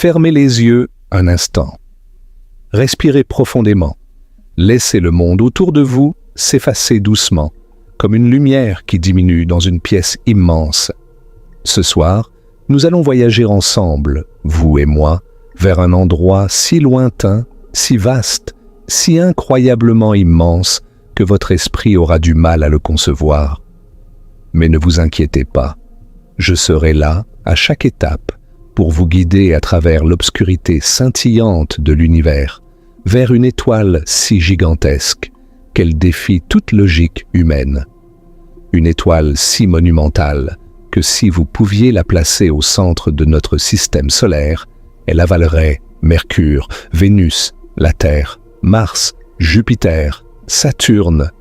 Fermez les yeux un instant. Respirez profondément. Laissez le monde autour de vous s'effacer doucement, comme une lumière qui diminue dans une pièce immense. Ce soir, nous allons voyager ensemble, vous et moi, vers un endroit si lointain, si vaste, si incroyablement immense que votre esprit aura du mal à le concevoir. Mais ne vous inquiétez pas, je serai là, à chaque étape, pour vous guider à travers l'obscurité scintillante de l'univers, vers une étoile si gigantesque qu'elle défie toute logique humaine. Une étoile si monumentale que si vous pouviez la placer au centre de notre système solaire, elle avalerait Mercure, Vénus, la Terre, Mars, Jupiter, Saturne,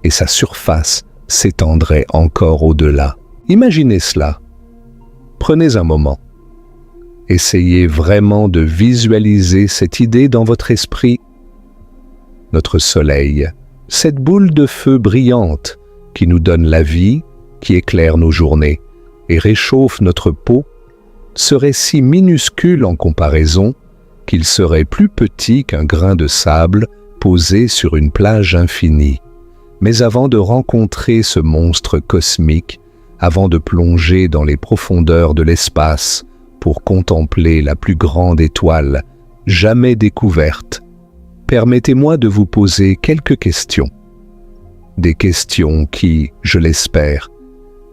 et sa surface s'étendrait encore au-delà. Imaginez cela. Prenez un moment. Essayez vraiment de visualiser cette idée dans votre esprit. Notre Soleil, cette boule de feu brillante qui nous donne la vie, qui éclaire nos journées et réchauffe notre peau, serait si minuscule en comparaison qu'il serait plus petit qu'un grain de sable posé sur une plage infinie. Mais avant de rencontrer ce monstre cosmique, avant de plonger dans les profondeurs de l'espace pour contempler la plus grande étoile jamais découverte, permettez-moi de vous poser quelques questions. Des questions qui, je l'espère,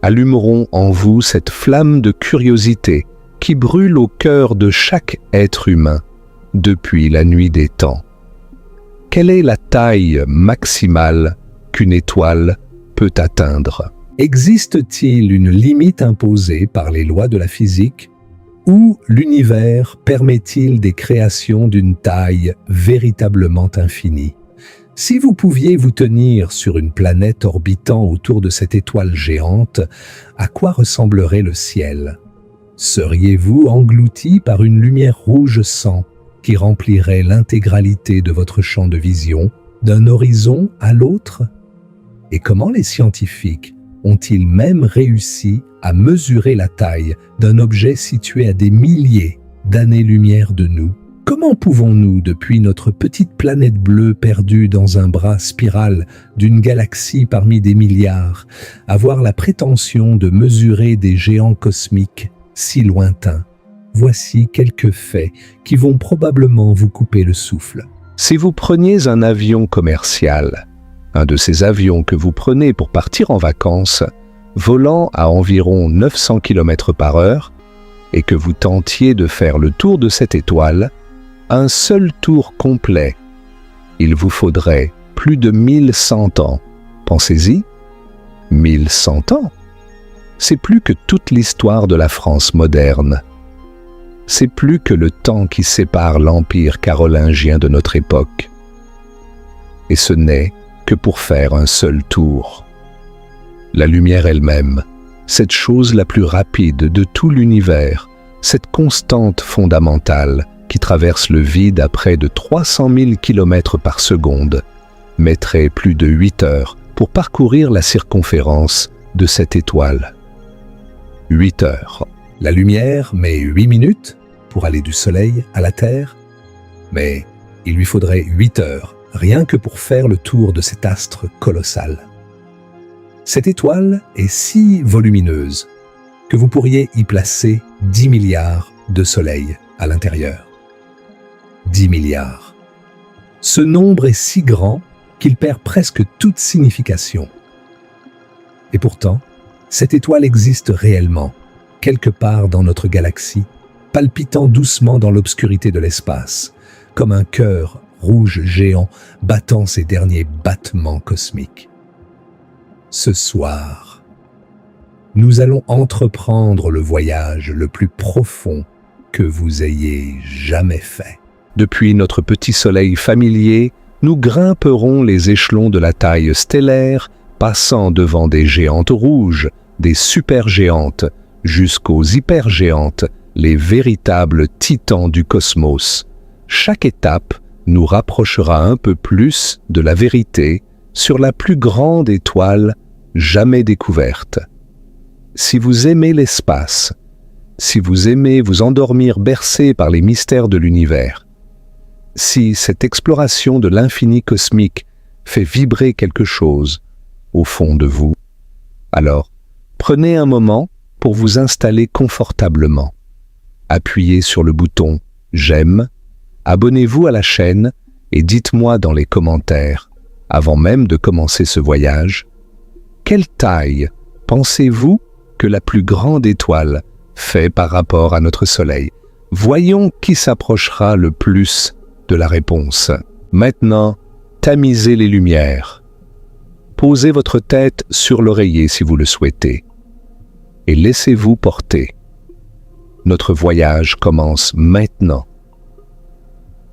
allumeront en vous cette flamme de curiosité qui brûle au cœur de chaque être humain depuis la nuit des temps. Quelle est la taille maximale qu'une étoile peut atteindre? Existe-t-il une limite imposée par les lois de la physique ou l'univers permet-il des créations d'une taille véritablement infinie? Si vous pouviez vous tenir sur une planète orbitant autour de cette étoile géante, à quoi ressemblerait le ciel? Seriez-vous englouti par une lumière rouge sang qui remplirait l'intégralité de votre champ de vision, d'un horizon à l'autre? Et comment les scientifiques ont-ils même réussi à mesurer la taille d'un objet situé à des milliers d'années-lumière de nous? Comment pouvons-nous, depuis notre petite planète bleue perdue dans un bras spiral d'une galaxie parmi des milliards, avoir la prétention de mesurer des géants cosmiques si lointains? Voici quelques faits qui vont probablement vous couper le souffle. Si vous preniez un avion commercial, un de ces avions que vous prenez pour partir en vacances, volant à environ 900 km/h, et que vous tentiez de faire le tour de cette étoile, un seul tour complet, il vous faudrait plus de 1100 ans. Pensez-y, 1100 ans. C'est plus que toute l'histoire de la France moderne. C'est plus que le temps qui sépare l'empire carolingien de notre époque. Et ce n'est que pour faire un seul tour. La lumière elle-même, cette chose la plus rapide de tout l'univers, cette constante fondamentale qui traverse le vide à près de 300 000 km par seconde, mettrait plus de 8 heures pour parcourir la circonférence de cette étoile. 8 heures. La lumière met 8 minutes pour aller du Soleil à la Terre, mais il lui faudrait 8 heures, rien que pour faire le tour de cet astre colossal. Cette étoile est si volumineuse que vous pourriez y placer 10 milliards de soleils à l'intérieur. 10 milliards. Ce nombre est si grand qu'il perd presque toute signification. Et pourtant, cette étoile existe réellement, quelque part dans notre galaxie, palpitant doucement dans l'obscurité de l'espace, comme un cœur rouge géant battant ses derniers battements cosmiques. Ce soir, nous allons entreprendre le voyage le plus profond que vous ayez jamais fait. Depuis notre petit soleil familier, nous grimperons les échelons de la taille stellaire, passant devant des géantes rouges, des supergéantes, jusqu'aux hypergéantes, les véritables titans du cosmos. Chaque étape nous rapprochera un peu plus de la vérité sur la plus grande étoile jamais découverte. Si vous aimez l'espace, si vous aimez vous endormir bercé par les mystères de l'univers, si cette exploration de l'infini cosmique fait vibrer quelque chose au fond de vous, alors prenez un moment pour vous installer confortablement. Appuyez sur le bouton « J'aime », abonnez-vous à la chaîne et dites-moi dans les commentaires, avant même de commencer ce voyage, quelle taille pensez-vous que la plus grande étoile fait par rapport à notre Soleil? Voyons qui s'approchera le plus de la réponse. Maintenant, tamisez les lumières. Posez votre tête sur l'oreiller si vous le souhaitez et laissez-vous porter. Notre voyage commence maintenant.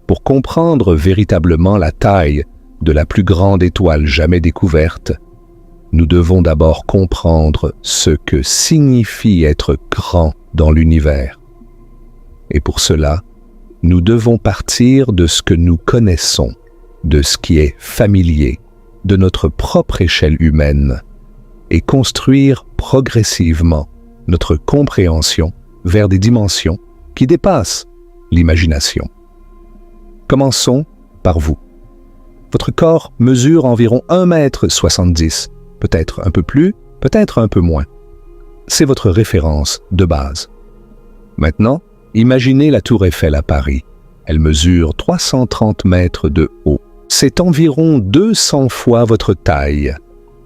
Pour comprendre véritablement la taille de la plus grande étoile jamais découverte, nous devons d'abord comprendre ce que signifie être grand dans l'univers. Et pour cela, nous devons partir de ce que nous connaissons, de ce qui est familier, de notre propre échelle humaine, et construire progressivement notre compréhension vers des dimensions qui dépassent l'imagination. Commençons par vous. Votre corps mesure environ 1,70 m, peut-être un peu plus, peut-être un peu moins. C'est votre référence de base. Maintenant, imaginez la Tour Eiffel à Paris. Elle mesure 330 mètres de haut. C'est environ 200 fois votre taille.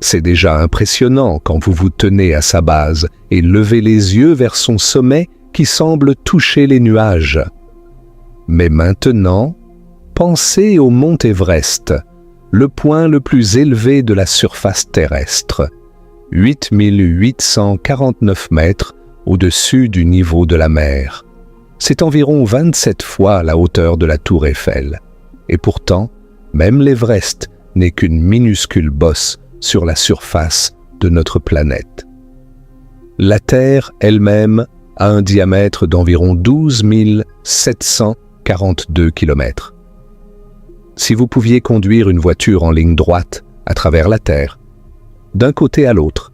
C'est déjà impressionnant quand vous vous tenez à sa base et levez les yeux vers son sommet qui semble toucher les nuages. Mais maintenant, pensez au mont Everest, le point le plus élevé de la surface terrestre, 8849 mètres au-dessus du niveau de la mer. C'est environ 27 fois la hauteur de la Tour Eiffel. Et pourtant, même l'Everest n'est qu'une minuscule bosse sur la surface de notre planète. La Terre elle-même a un diamètre d'environ 12 742 km. Si vous pouviez conduire une voiture en ligne droite à travers la Terre, d'un côté à l'autre,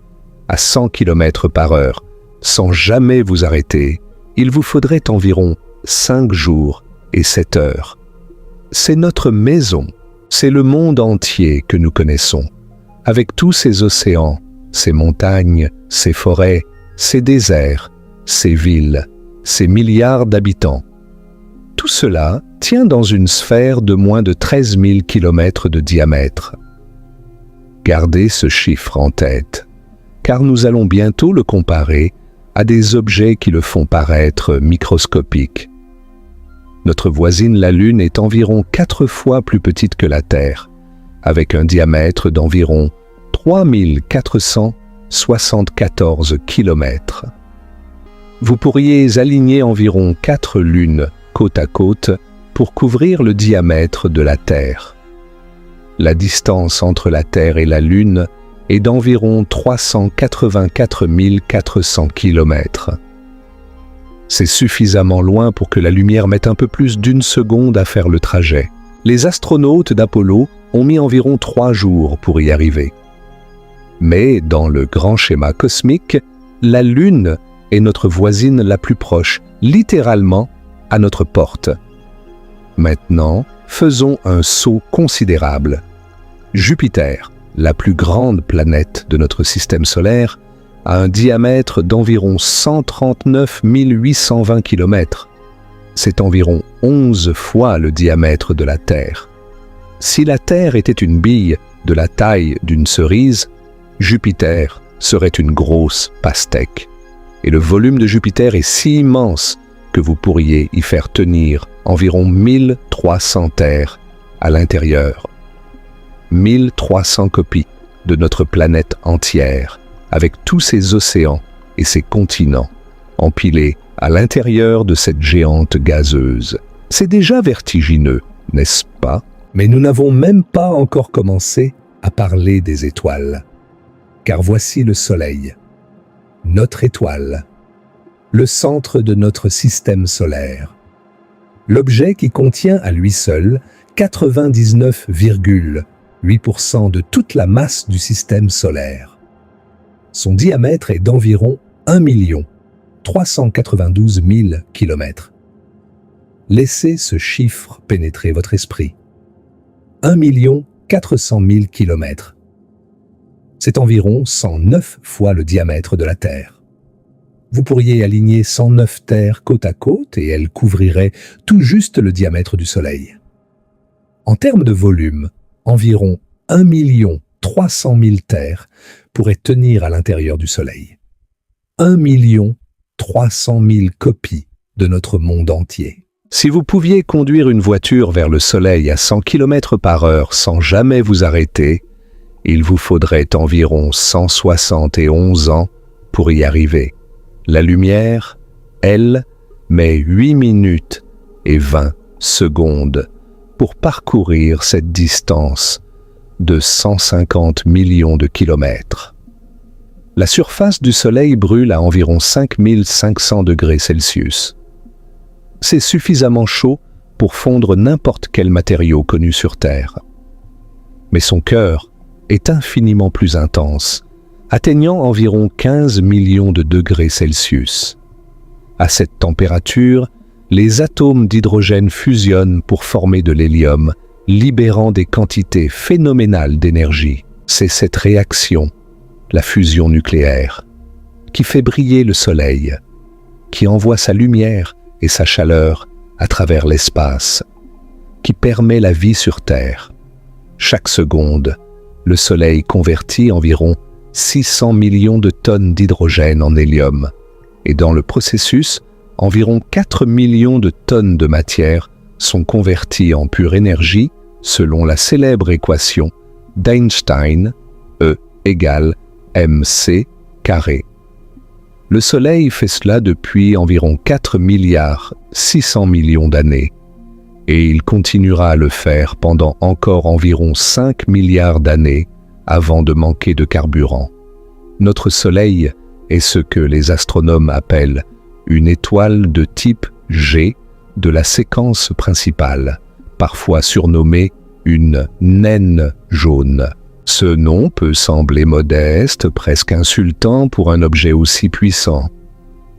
à 100 km par heure, sans jamais vous arrêter, il vous faudrait environ 5 jours et 7 heures. C'est notre maison, c'est le monde entier que nous connaissons, avec tous ces océans, ces montagnes, ces forêts, ces déserts, ces villes, ces milliards d'habitants. Tout cela tient dans une sphère de moins de 13 000 km de diamètre. Gardez ce chiffre en tête, car nous allons bientôt le comparer à des objets qui le font paraître microscopique. Notre voisine la Lune est environ 4 fois plus petite que la Terre, avec un diamètre d'environ 3474 km. Vous pourriez aligner environ 4 lunes côte à côte pour couvrir le diamètre de la Terre. La distance entre la Terre et la Lune est d'environ 384 400 km. C'est suffisamment loin pour que la lumière mette un peu plus d'1 seconde à faire le trajet. Les astronautes d'Apollo ont mis environ 3 jours pour y arriver. Mais dans le grand schéma cosmique, la Lune est notre voisine la plus proche, littéralement à notre porte. Maintenant, faisons un saut considérable. Jupiter, la plus grande planète de notre système solaire, a un diamètre d'environ 139 820 km. C'est environ 11 fois le diamètre de la Terre. Si la Terre était une bille de la taille d'une cerise, Jupiter serait une grosse pastèque. Et le volume de Jupiter est si immense que vous pourriez y faire tenir environ 1300 terres à l'intérieur. 1300 copies de notre planète entière, avec tous ses océans et ses continents, empilés à l'intérieur de cette géante gazeuse. C'est déjà vertigineux, n'est-ce pas? Mais nous n'avons même pas encore commencé à parler des étoiles. Car voici le Soleil, notre étoile, le centre de notre système solaire. L'objet qui contient à lui seul 99,8% de toute la masse du système solaire. Son diamètre est d'environ 1 million 392 000 km. Laissez ce chiffre pénétrer votre esprit. 1 400 000 km. C'est environ 109 fois le diamètre de la Terre. Vous pourriez aligner 109 terres côte à côte et elles couvriraient tout juste le diamètre du Soleil. En termes de volume, environ 1 300 000 terres pourraient tenir à l'intérieur du Soleil. 1 300 000 copies de notre monde entier. Si vous pouviez conduire une voiture vers le Soleil à 100 km/h sans jamais vous arrêter, il vous faudrait environ 171 ans pour y arriver. La lumière, elle, met 8 minutes et 20 secondes pour parcourir cette distance de 150 millions de kilomètres. La surface du Soleil brûle à environ 5500 degrés Celsius. C'est suffisamment chaud pour fondre n'importe quel matériau connu sur Terre. Mais son cœur est infiniment plus intense, atteignant environ 15 millions de degrés Celsius. À cette température, les atomes d'hydrogène fusionnent pour former de l'hélium, libérant des quantités phénoménales d'énergie. C'est cette réaction, la fusion nucléaire, qui fait briller le Soleil, qui envoie sa lumière et sa chaleur à travers l'espace, qui permet la vie sur Terre. Chaque seconde, le Soleil convertit environ 600 millions de tonnes d'hydrogène en hélium, et dans le processus, environ 4 millions de tonnes de matière sont converties en pure énergie selon la célèbre équation d'Einstein, E égale mc². Le Soleil fait cela depuis environ 4 milliards 600 millions d'années, et il continuera à le faire pendant encore environ 5 milliards d'années avant de manquer de carburant. Notre Soleil est ce que les astronomes appellent une étoile de type G de la séquence principale, parfois surnommée une naine jaune. Ce nom peut sembler modeste, presque insultant pour un objet aussi puissant.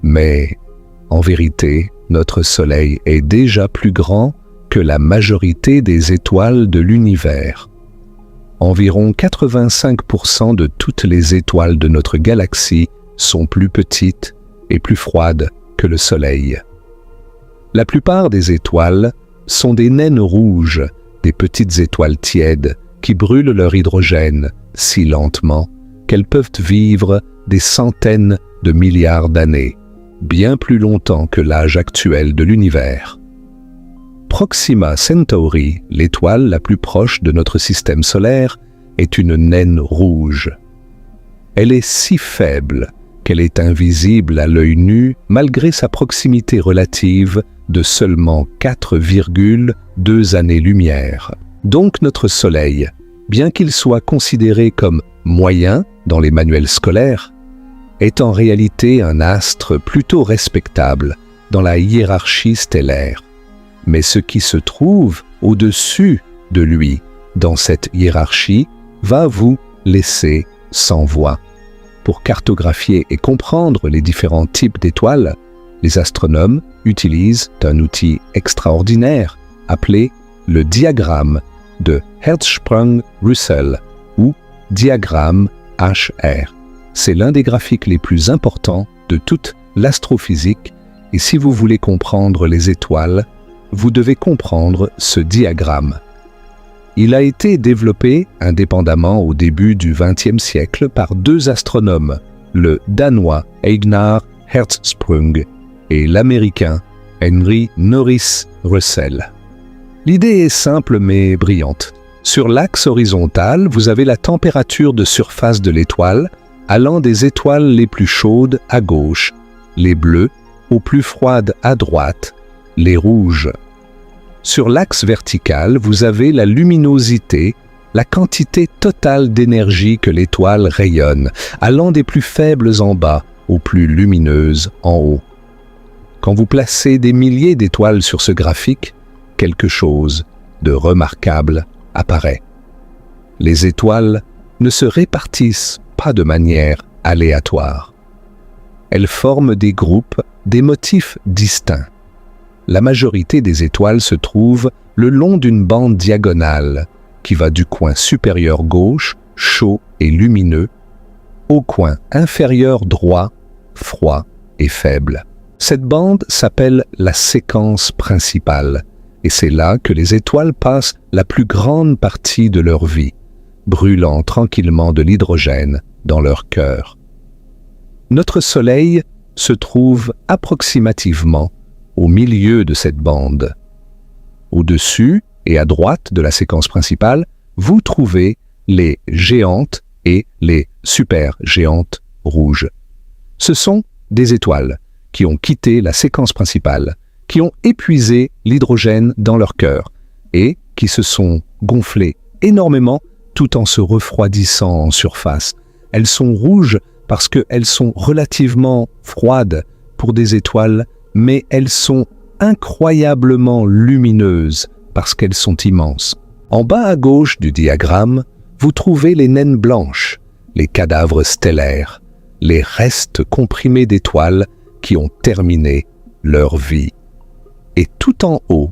Mais, en vérité, notre Soleil est déjà plus grand que la majorité des étoiles de l'univers. Environ 85% de toutes les étoiles de notre galaxie sont plus petites et plus froides que le Soleil. La plupart des étoiles sont des naines rouges, des petites étoiles tièdes qui brûlent leur hydrogène si lentement qu'elles peuvent vivre des centaines de milliards d'années, bien plus longtemps que l'âge actuel de l'univers. Proxima Centauri, l'étoile la plus proche de notre système solaire, est une naine rouge. Elle est si faible qu'elle est invisible à l'œil nu malgré sa proximité relative de seulement 4,2 années-lumière. Donc notre Soleil, bien qu'il soit considéré comme moyen dans les manuels scolaires, est en réalité un astre plutôt respectable dans la hiérarchie stellaire. Mais ce qui se trouve au-dessus de lui dans cette hiérarchie va vous laisser sans voix. Pour cartographier et comprendre les différents types d'étoiles, les astronomes utilisent un outil extraordinaire appelé le diagramme de Hertzsprung-Russell ou diagramme HR. C'est l'un des graphiques les plus importants de toute l'astrophysique et si vous voulez comprendre les étoiles, vous devez comprendre ce diagramme. Il a été développé indépendamment au début du XXe siècle par deux astronomes, le Danois Einar Hertzsprung et l'Américain Henry Norris Russell. L'idée est simple mais brillante. Sur l'axe horizontal, vous avez la température de surface de l'étoile, allant des étoiles les plus chaudes à gauche, les bleues aux plus froides à droite, les rouges. Sur l'axe vertical, vous avez la luminosité, la quantité totale d'énergie que l'étoile rayonne, allant des plus faibles en bas aux plus lumineuses en haut. Quand vous placez des milliers d'étoiles sur ce graphique, quelque chose de remarquable apparaît. Les étoiles ne se répartissent pas de manière aléatoire. Elles forment des groupes, des motifs distincts. La majorité des étoiles se trouve le long d'une bande diagonale qui va du coin supérieur gauche, chaud et lumineux, au coin inférieur droit, froid et faible. Cette bande s'appelle la séquence principale, et c'est là que les étoiles passent la plus grande partie de leur vie, brûlant tranquillement de l'hydrogène dans leur cœur. Notre Soleil se trouve approximativement au milieu de cette bande. Au-dessus et à droite de la séquence principale, vous trouvez les géantes et les supergéantes rouges. Ce sont des étoiles qui ont quitté la séquence principale, qui ont épuisé l'hydrogène dans leur cœur et qui se sont gonflées énormément tout en se refroidissant en surface. Elles sont rouges parce qu'elles sont relativement froides pour des étoiles, mais elles sont incroyablement lumineuses parce qu'elles sont immenses. En bas à gauche du diagramme, vous trouvez les naines blanches, les cadavres stellaires, les restes comprimés d'étoiles qui ont terminé leur vie. Et tout en haut,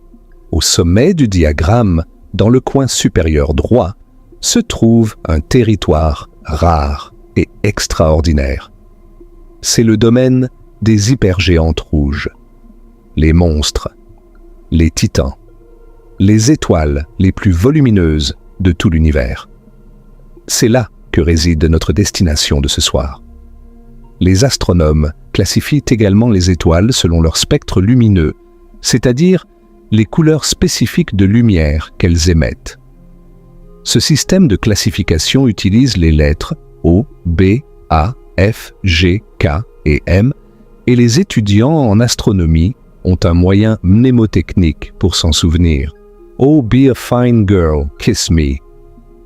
au sommet du diagramme, dans le coin supérieur droit, se trouve un territoire rare et extraordinaire. C'est le domaine des hypergéantes rouges, les monstres, les titans, les étoiles les plus volumineuses de tout l'univers. C'est là que réside notre destination de ce soir. Les astronomes classifient également les étoiles selon leur spectre lumineux, c'est-à-dire les couleurs spécifiques de lumière qu'elles émettent. Ce système de classification utilise les lettres O, B, A, F, G, K et M, et les étudiants en astronomie ont un moyen mnémotechnique pour s'en souvenir. Oh, be a fine girl, kiss me.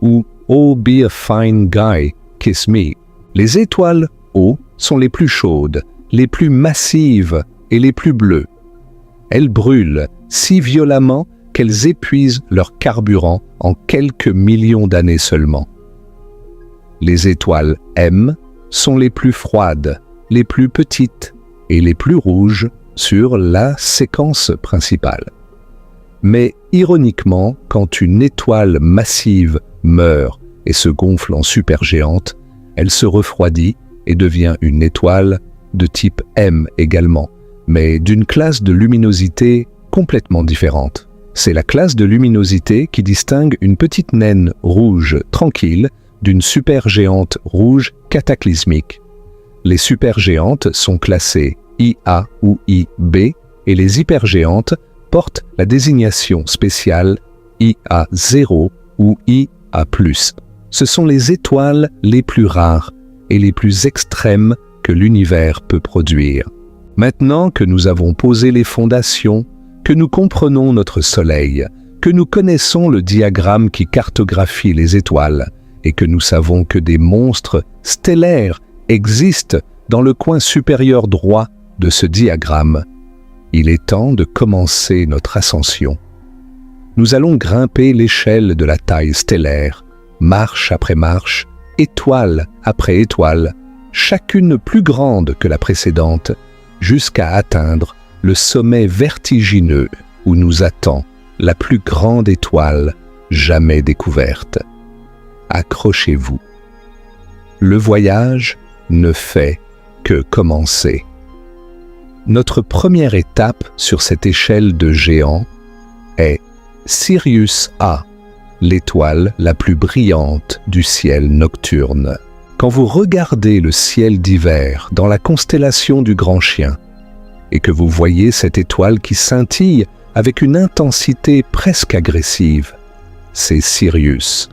Ou Oh, be a fine guy, kiss me. Les étoiles O sont les plus chaudes, les plus massives et les plus bleues. Elles brûlent si violemment qu'elles épuisent leur carburant en quelques millions d'années seulement. Les étoiles M sont les plus froides, les plus petites et les plus rouges sur la séquence principale. Mais ironiquement, quand une étoile massive meurt et se gonfle en supergéante, elle se refroidit et devient une étoile de type M également, mais d'une classe de luminosité complètement différente. C'est la classe de luminosité qui distingue une petite naine rouge tranquille d'une supergéante rouge cataclysmique. Les supergéantes sont classées IA ou IB et les hypergéantes portent la désignation spéciale IA0 ou IA+. Ce sont les étoiles les plus rares et les plus extrêmes que l'univers peut produire. Maintenant que nous avons posé les fondations, que nous comprenons notre Soleil, que nous connaissons le diagramme qui cartographie les étoiles et que nous savons que des monstres stellaires existent dans le coin supérieur droit de ce diagramme, il est temps de commencer notre ascension. Nous allons grimper l'échelle de la taille stellaire, marche après marche, étoile après étoile, chacune plus grande que la précédente, jusqu'à atteindre le sommet vertigineux où nous attend la plus grande étoile jamais découverte. Accrochez-vous. Le voyage ne fait que commencer. Notre première étape sur cette échelle de géants est Sirius A, l'étoile la plus brillante du ciel nocturne. Quand vous regardez le ciel d'hiver dans la constellation du Grand Chien et que vous voyez cette étoile qui scintille avec une intensité presque agressive, c'est Sirius.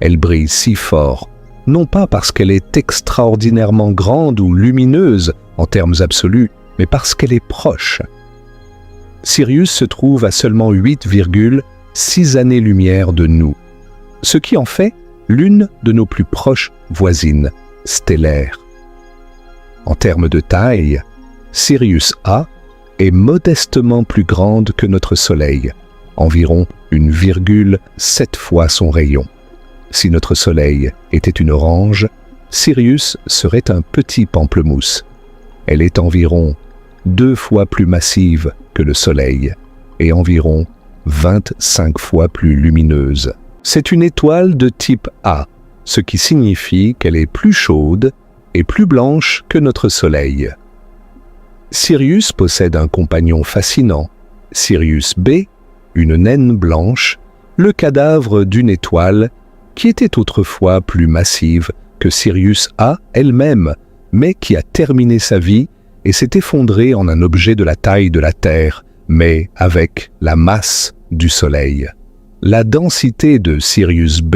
Elle brille si fort, non pas parce qu'elle est extraordinairement grande ou lumineuse en termes absolus, mais parce qu'elle est proche. Sirius se trouve à seulement 8,6 années-lumière de nous, ce qui en fait l'une de nos plus proches voisines stellaires. En termes de taille, Sirius A est modestement plus grande que notre Soleil, environ 1,7 fois son rayon. Si notre Soleil était une orange, Sirius serait un petit pamplemousse, Elle est environ 2 fois plus massive que le Soleil et environ 25 fois plus lumineuse. C'est une étoile de type A, ce qui signifie qu'elle est plus chaude et plus blanche que notre Soleil. Sirius possède un compagnon fascinant, Sirius B, une naine blanche, le cadavre d'une étoile qui était autrefois plus massive que Sirius A elle-même, mais qui a terminé sa vie et s'est effondrée en un objet de la taille de la Terre, mais avec la masse du Soleil. La densité de Sirius B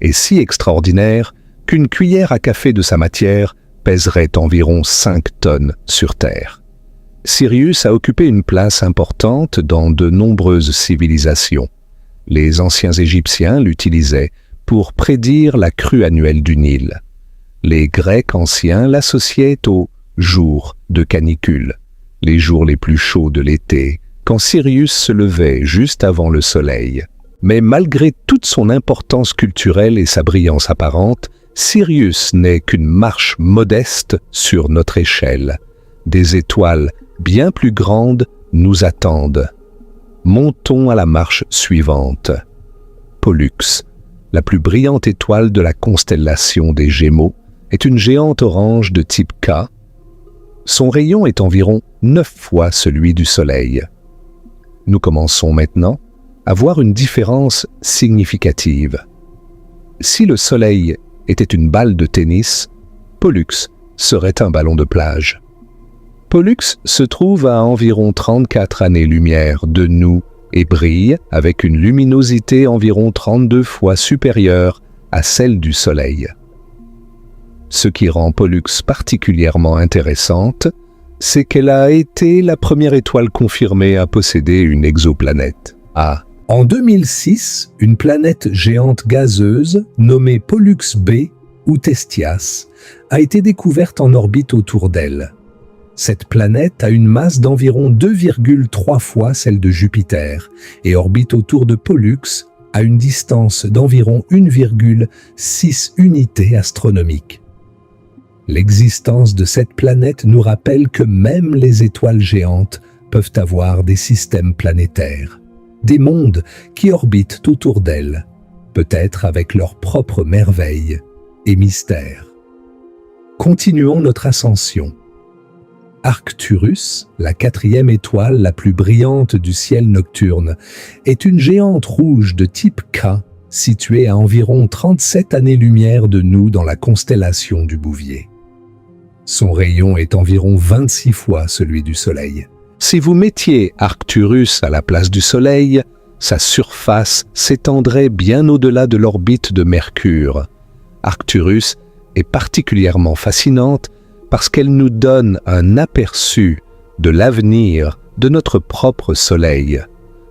est si extraordinaire qu'une cuillère à café de sa matière pèserait environ 5 tonnes sur Terre. Sirius a occupé une place importante dans de nombreuses civilisations. Les anciens Égyptiens l'utilisaient pour prédire la crue annuelle du Nil. Les Grecs anciens l'associaient aux jours de canicule, les jours les plus chauds de l'été, quand Sirius se levait juste avant le soleil. Mais malgré toute son importance culturelle et sa brillance apparente, Sirius n'est qu'une marche modeste sur notre échelle. Des étoiles bien plus grandes nous attendent. Montons à la marche suivante. Pollux, la plus brillante étoile de la constellation des Gémeaux, est une géante orange de type K. Son rayon est environ 9 fois celui du Soleil. Nous commençons maintenant à voir une différence significative. Si le Soleil était une balle de tennis, Pollux serait un ballon de plage. Pollux se trouve à environ 34 années-lumière de nous et brille avec une luminosité environ 32 fois supérieure à celle du Soleil. Ce qui rend Pollux particulièrement intéressante, c'est qu'elle a été la première étoile confirmée à posséder une exoplanète. En 2006, une planète géante gazeuse nommée Pollux B ou Testias a été découverte en orbite autour d'elle. Cette planète a une masse d'environ 2,3 fois celle de Jupiter et orbite autour de Pollux à une distance d'environ 1,6 unités astronomiques. L'existence de cette planète nous rappelle que même les étoiles géantes peuvent avoir des systèmes planétaires, des mondes qui orbitent autour d'elles, peut-être avec leurs propres merveilles et mystères. Continuons notre ascension. Arcturus, la 4e étoile la plus brillante du ciel nocturne, est une géante rouge de type K, située à environ 37 années-lumière de nous dans la constellation du Bouvier. Son rayon est environ 26 fois celui du Soleil. Si vous mettiez Arcturus à la place du Soleil, sa surface s'étendrait bien au-delà de l'orbite de Mercure. Arcturus est particulièrement fascinante parce qu'elle nous donne un aperçu de l'avenir de notre propre Soleil.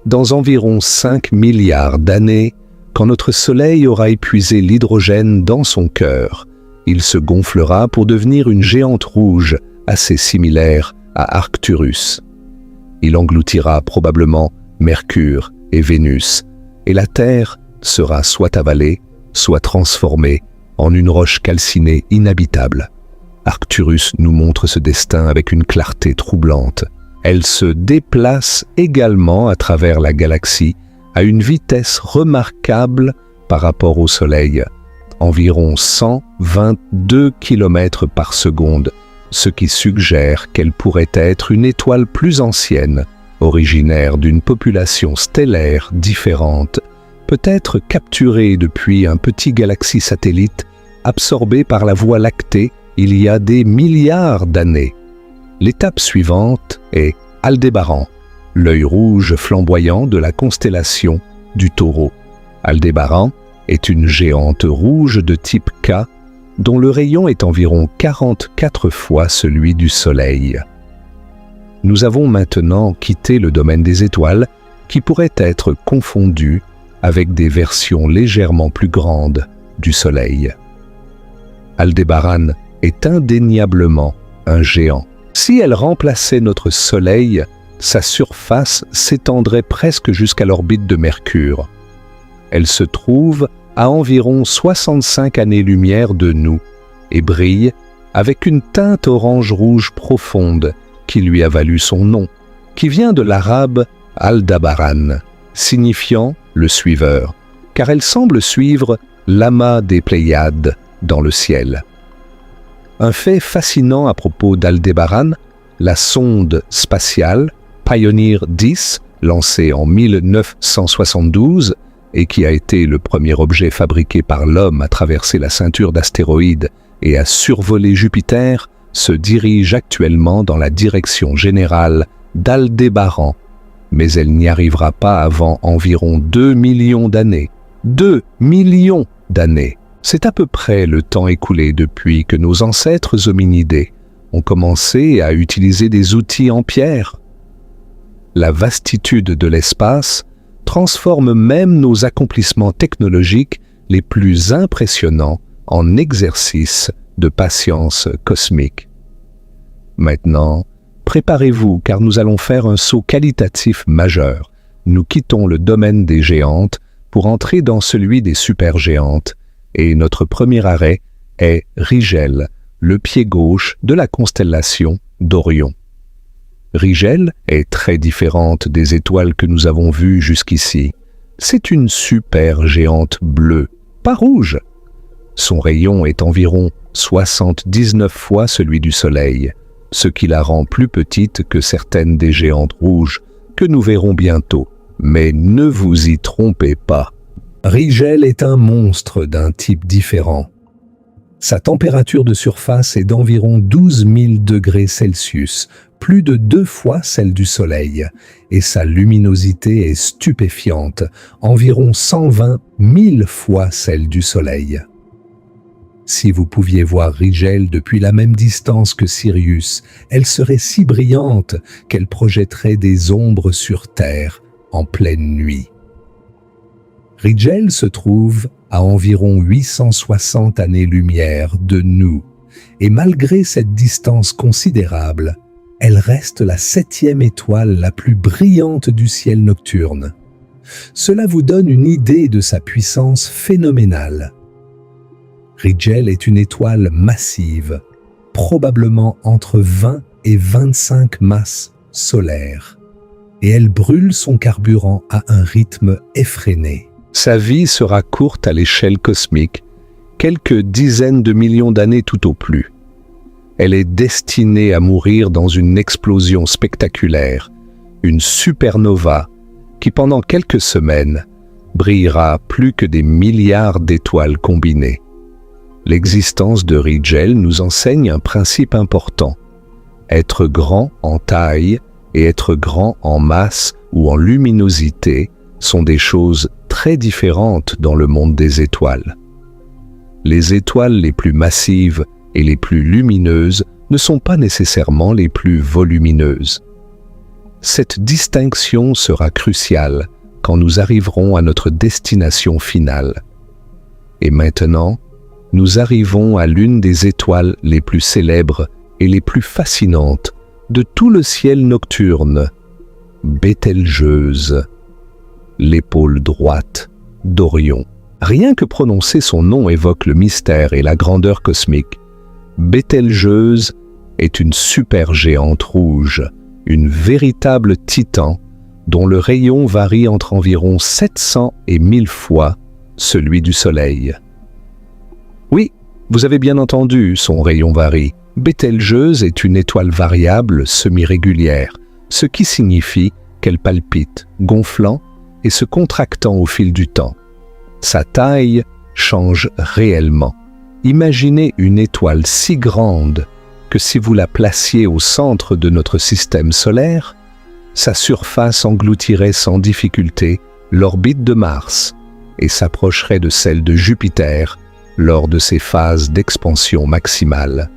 Dans environ 5 milliards d'années, quand notre Soleil aura épuisé l'hydrogène dans son cœur, il se gonflera pour devenir une géante rouge assez similaire à Arcturus. Il engloutira probablement Mercure et Vénus, et la Terre sera soit avalée, soit transformée en une roche calcinée inhabitable. Arcturus nous montre ce destin avec une clarté troublante. Elle se déplace également à travers la galaxie à une vitesse remarquable par rapport au Soleil, environ 122 km par seconde, ce qui suggère qu'elle pourrait être une étoile plus ancienne, originaire d'une population stellaire différente, peut-être capturée depuis un petit galaxie satellite absorbé par la Voie lactée il y a des milliards d'années. L'étape suivante est Aldébaran, l'œil rouge flamboyant de la constellation du Taureau. Aldébaran est une géante rouge de type K dont le rayon est environ 44 fois celui du Soleil. Nous avons maintenant quitté le domaine des étoiles qui pourraient être confondues avec des versions légèrement plus grandes du Soleil. Aldébaran est indéniablement un géant. Si elle remplaçait notre Soleil, sa surface s'étendrait presque jusqu'à l'orbite de Mercure. Elle se trouve à environ 65 années-lumière de nous et brille avec une teinte orange-rouge profonde qui lui a valu son nom, qui vient de l'arabe Aldabaran, signifiant le suiveur, car elle semble suivre l'amas des Pléiades dans le ciel. Un fait fascinant à propos d'Aldébaran, la sonde spatiale Pioneer 10, lancée en 1972 et qui a été le premier objet fabriqué par l'homme à traverser la ceinture d'astéroïdes et à survoler Jupiter, se dirige actuellement dans la direction générale d'Aldébaran, mais elle n'y arrivera pas avant environ 2 millions d'années. 2 millions d'années! C'est à peu près le temps écoulé depuis que nos ancêtres hominidés ont commencé à utiliser des outils en pierre. La vastitude de l'espace transforme même nos accomplissements technologiques les plus impressionnants en exercices de patience cosmique. Maintenant, préparez-vous car nous allons faire un saut qualitatif majeur. Nous quittons le domaine des géantes pour entrer dans celui des supergéantes et notre premier arrêt est Rigel, le pied gauche de la constellation d'Orion. Rigel est très différente des étoiles que nous avons vues jusqu'ici. C'est une supergéante bleue, pas rouge. Son rayon est environ 79 fois celui du Soleil, ce qui la rend plus petite que certaines des géantes rouges que nous verrons bientôt. Mais ne vous y trompez pas. Rigel est un monstre d'un type différent. Sa température de surface est d'environ 12 000 degrés Celsius, plus de 2 fois celle du Soleil, et sa luminosité est stupéfiante, environ 120 000 fois celle du Soleil. Si vous pouviez voir Rigel depuis la même distance que Sirius, elle serait si brillante qu'elle projetterait des ombres sur Terre en pleine nuit. Rigel se trouve à environ 860 années-lumière de nous, et malgré cette distance considérable, elle reste la 7e étoile la plus brillante du ciel nocturne. Cela vous donne une idée de sa puissance phénoménale. Rigel est une étoile massive, probablement entre 20 et 25 masses solaires, et elle brûle son carburant à un rythme effréné. Sa vie sera courte à l'échelle cosmique, quelques dizaines de millions d'années tout au plus. Elle est destinée à mourir dans une explosion spectaculaire, une supernova qui pendant quelques semaines brillera plus que des milliards d'étoiles combinées. L'existence de Rigel nous enseigne un principe important. Être grand en taille et être grand en masse ou en luminosité sont des choses très différentes dans le monde des étoiles. Les étoiles les plus massives et les plus lumineuses ne sont pas nécessairement les plus volumineuses. Cette distinction sera cruciale quand nous arriverons à notre destination finale. Et maintenant, nous arrivons à l'une des étoiles les plus célèbres et les plus fascinantes de tout le ciel nocturne, Bételgeuse, l'épaule droite d'Orion. Rien que prononcer son nom évoque le mystère et la grandeur cosmique. Bételgeuse est une supergéante rouge, une véritable titan dont le rayon varie entre environ 700 et 1000 fois celui du Soleil. Oui, vous avez bien entendu, son rayon varie. Bételgeuse est une étoile variable semi-régulière, ce qui signifie qu'elle palpite, gonflant et se contractant au fil du temps. Sa taille change réellement. Imaginez une étoile si grande que si vous la placiez au centre de notre système solaire, sa surface engloutirait sans difficulté l'orbite de Mars et s'approcherait de celle de Jupiter lors de ses phases d'expansion maximale.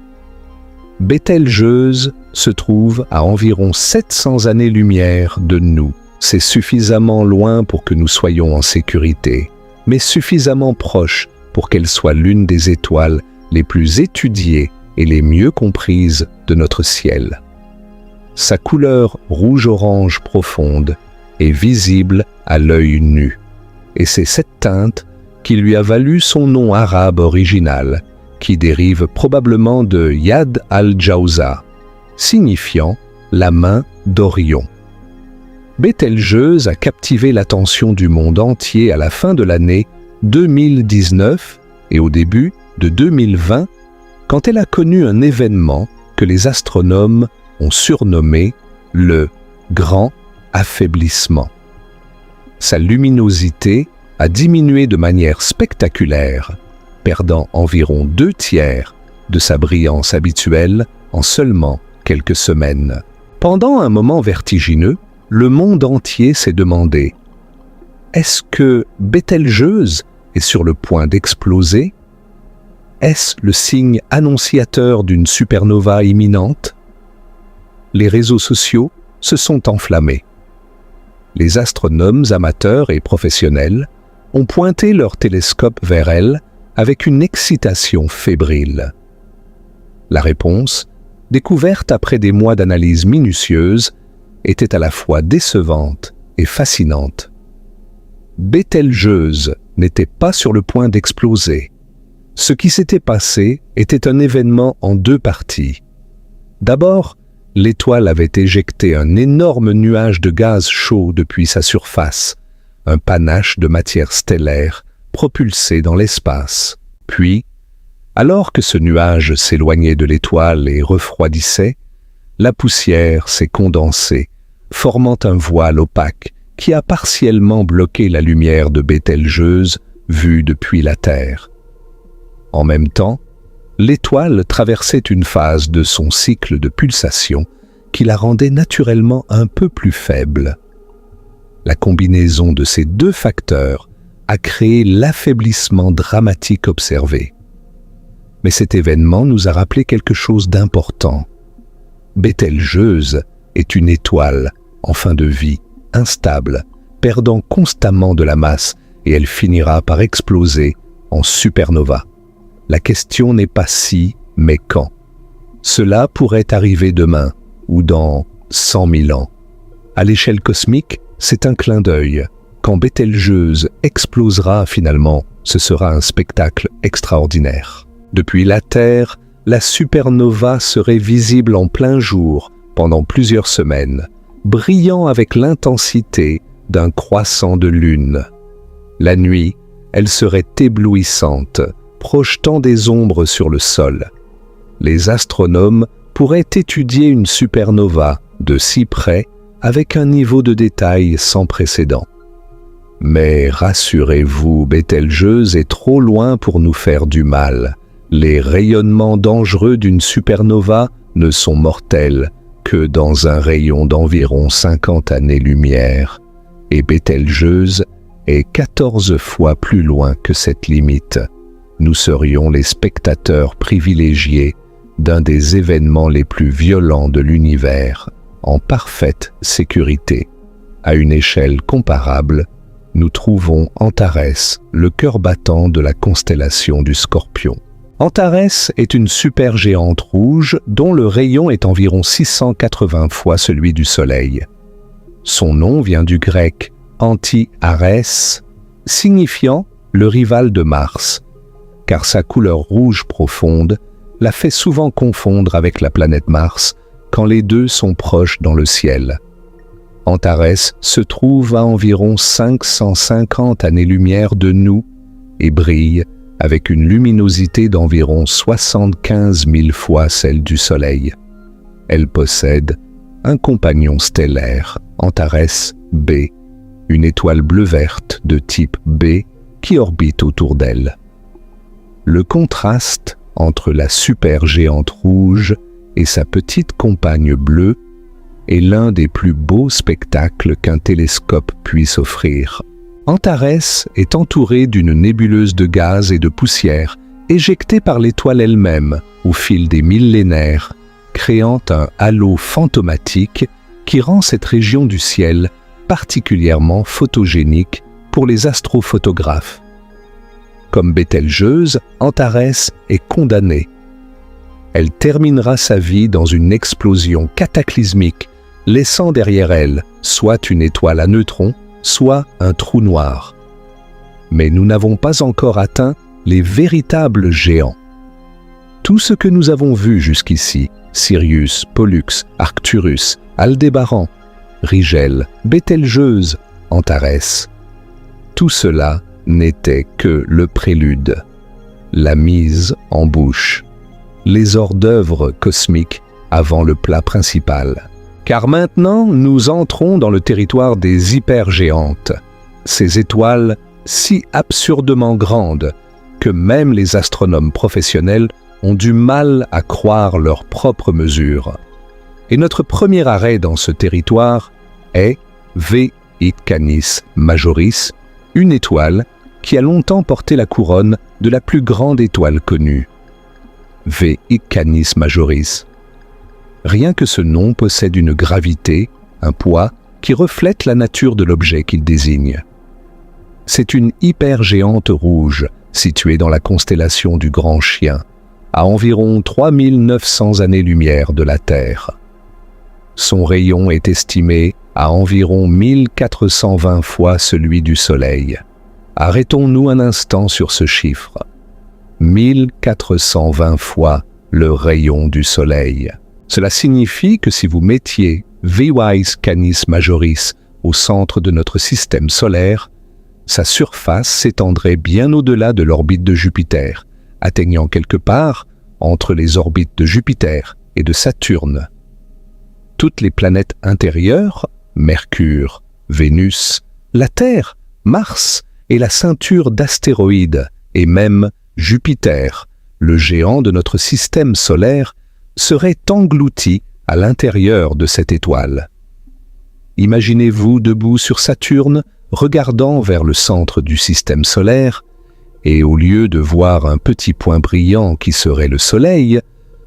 Bételgeuse se trouve à environ 700 années-lumière de nous. C'est suffisamment loin pour que nous soyons en sécurité, mais suffisamment proche pour qu'elle soit l'une des étoiles les plus étudiées et les mieux comprises de notre ciel. Sa couleur rouge-orange profonde est visible à l'œil nu, et c'est cette teinte qui lui a valu son nom arabe original, qui dérive probablement de Yad al-Jawza, signifiant la main d'Orion. Bételgeuse a captivé l'attention du monde entier à la fin de l'année 2019 et au début de 2020, quand elle a connu un événement que les astronomes ont surnommé le Grand Affaiblissement. Sa luminosité a diminué de manière spectaculaire, perdant environ 2/3 de sa brillance habituelle en seulement quelques semaines. Pendant un moment vertigineux, le monde entier s'est demandé « Est-ce que Bételgeuse est sur le point d'exploser? Est-ce le signe annonciateur d'une supernova imminente ?» Les réseaux sociaux se sont enflammés. Les astronomes amateurs et professionnels ont pointé leur télescope vers elle avec une excitation fébrile. La réponse, découverte après des mois d'analyse minutieuse, était à la fois décevante et fascinante. Bételgeuse n'était pas sur le point d'exploser. Ce qui s'était passé était un événement en 2 parties. D'abord, l'étoile avait éjecté un énorme nuage de gaz chaud depuis sa surface, un panache de matière stellaire propulsé dans l'espace. Puis, alors que ce nuage s'éloignait de l'étoile et refroidissait, la poussière s'est condensée, formant un voile opaque qui a partiellement bloqué la lumière de Bételgeuse vue depuis la Terre. En même temps, l'étoile traversait une phase de son cycle de pulsation qui la rendait naturellement un peu plus faible. La combinaison de ces 2 facteurs a créé l'affaiblissement dramatique observé. Mais cet événement nous a rappelé quelque chose d'important. Bételgeuse est une étoile en fin de vie, instable, perdant constamment de la masse et elle finira par exploser en supernova. La question n'est pas si, mais quand. Cela pourrait arriver demain ou dans 100 000 ans. À l'échelle cosmique, c'est un clin d'œil. Quand Bételgeuse explosera finalement, ce sera un spectacle extraordinaire. Depuis la Terre, la supernova serait visible en plein jour pendant plusieurs semaines, brillant avec l'intensité d'un croissant de lune. La nuit, elle serait éblouissante, projetant des ombres sur le sol. Les astronomes pourraient étudier une supernova de si près avec un niveau de détail sans précédent. Mais rassurez-vous, Bételgeuse est trop loin pour nous faire du mal. Les rayonnements dangereux d'une supernova ne sont mortels que dans un rayon d'environ 50 années-lumière, et Bételgeuse est 14 fois plus loin que cette limite. Nous serions les spectateurs privilégiés d'un des événements les plus violents de l'univers, en parfaite sécurité. À une échelle comparable, nous trouvons Antares, le cœur battant de la constellation du Scorpion. Antares est une supergéante rouge dont le rayon est environ 680 fois celui du Soleil. Son nom vient du grec Anti-Arès, signifiant le rival de Mars, car sa couleur rouge profonde la fait souvent confondre avec la planète Mars quand les deux sont proches dans le ciel. Antares se trouve à environ 550 années-lumière de nous et brille avec une luminosité d'environ 75 000 fois celle du Soleil. Elle possède un compagnon stellaire, Antares B, une étoile bleu-verte de type B qui orbite autour d'elle. Le contraste entre la supergéante rouge et sa petite compagne bleue est l'un des plus beaux spectacles qu'un télescope puisse offrir. Antares est entourée d'une nébuleuse de gaz et de poussière éjectée par l'étoile elle-même au fil des millénaires, créant un halo fantomatique qui rend cette région du ciel particulièrement photogénique pour les astrophotographes. Comme Bételgeuse, Antares est condamnée. Elle terminera sa vie dans une explosion cataclysmique, laissant derrière elle soit une étoile à neutrons, soit un trou noir. Mais nous n'avons pas encore atteint les véritables géants. Tout ce que nous avons vu jusqu'ici, Sirius, Pollux, Arcturus, Aldébaran, Rigel, Bételgeuse, Antares, tout cela n'était que le prélude, la mise en bouche, les hors-d'œuvre cosmiques avant le plat principal. Car maintenant, nous entrons dans le territoire des hypergéantes, ces étoiles si absurdement grandes que même les astronomes professionnels ont du mal à croire leurs propres mesures. Et notre premier arrêt dans ce territoire est V Canis Majoris, une étoile qui a longtemps porté la couronne de la plus grande étoile connue. V Canis Majoris. Rien que ce nom possède une gravité, un poids, qui reflète la nature de l'objet qu'il désigne. C'est une hypergéante rouge, située dans la constellation du Grand Chien, à environ 3900 années-lumière de la Terre. Son rayon est estimé à environ 1420 fois celui du Soleil. Arrêtons-nous un instant sur ce chiffre. 1420 fois le rayon du Soleil. Cela signifie que si vous mettiez V Canis Majoris au centre de notre système solaire, sa surface s'étendrait bien au-delà de l'orbite de Jupiter, atteignant quelque part entre les orbites de Jupiter et de Saturne. Toutes les planètes intérieures, Mercure, Vénus, la Terre, Mars et la ceinture d'astéroïdes, et même Jupiter, le géant de notre système solaire, seraient engloutis à l'intérieur de cette étoile. Imaginez-vous debout sur Saturne, regardant vers le centre du système solaire, et au lieu de voir un petit point brillant qui serait le Soleil,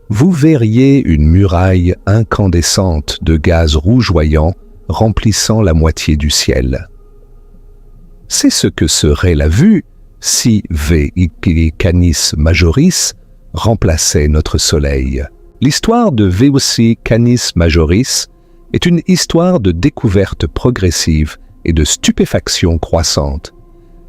vous verriez une muraille incandescente de gaz rougeoyant remplissant la moitié du ciel. C'est ce que serait la vue si V Canis Majoris remplaçait notre Soleil. L'histoire de V Canis Majoris est une histoire de découverte progressive et de stupéfaction croissante.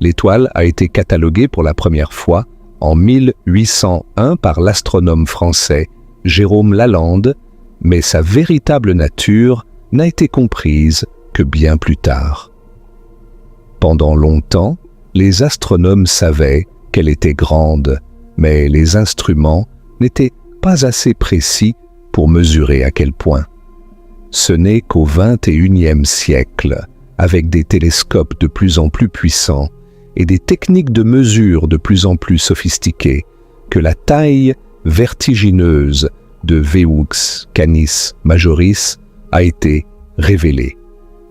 L'étoile a été cataloguée pour la première fois en 1801 par l'astronome français Jérôme Lalande, mais sa véritable nature n'a été comprise que bien plus tard. Pendant longtemps, les astronomes savaient qu'elle était grande, mais les instruments n'étaient pas assez précis pour mesurer à quel point. Ce n'est qu'au XXIe siècle, avec des télescopes de plus en plus puissants et des techniques de mesure de plus en plus sophistiquées, que la taille vertigineuse de V Canis Majoris a été révélée.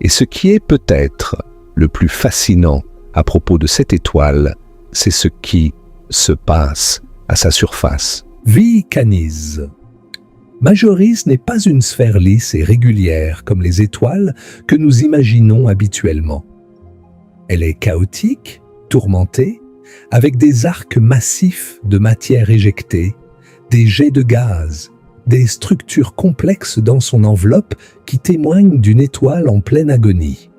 Et ce qui est peut-être le plus fascinant à propos de cette étoile, c'est ce qui se passe à sa surface. V Canis Majoris n'est pas une sphère lisse et régulière comme les étoiles que nous imaginons habituellement. Elle est chaotique, tourmentée, avec des arcs massifs de matière éjectée, des jets de gaz, des structures complexes dans son enveloppe qui témoignent d'une étoile en pleine agonie.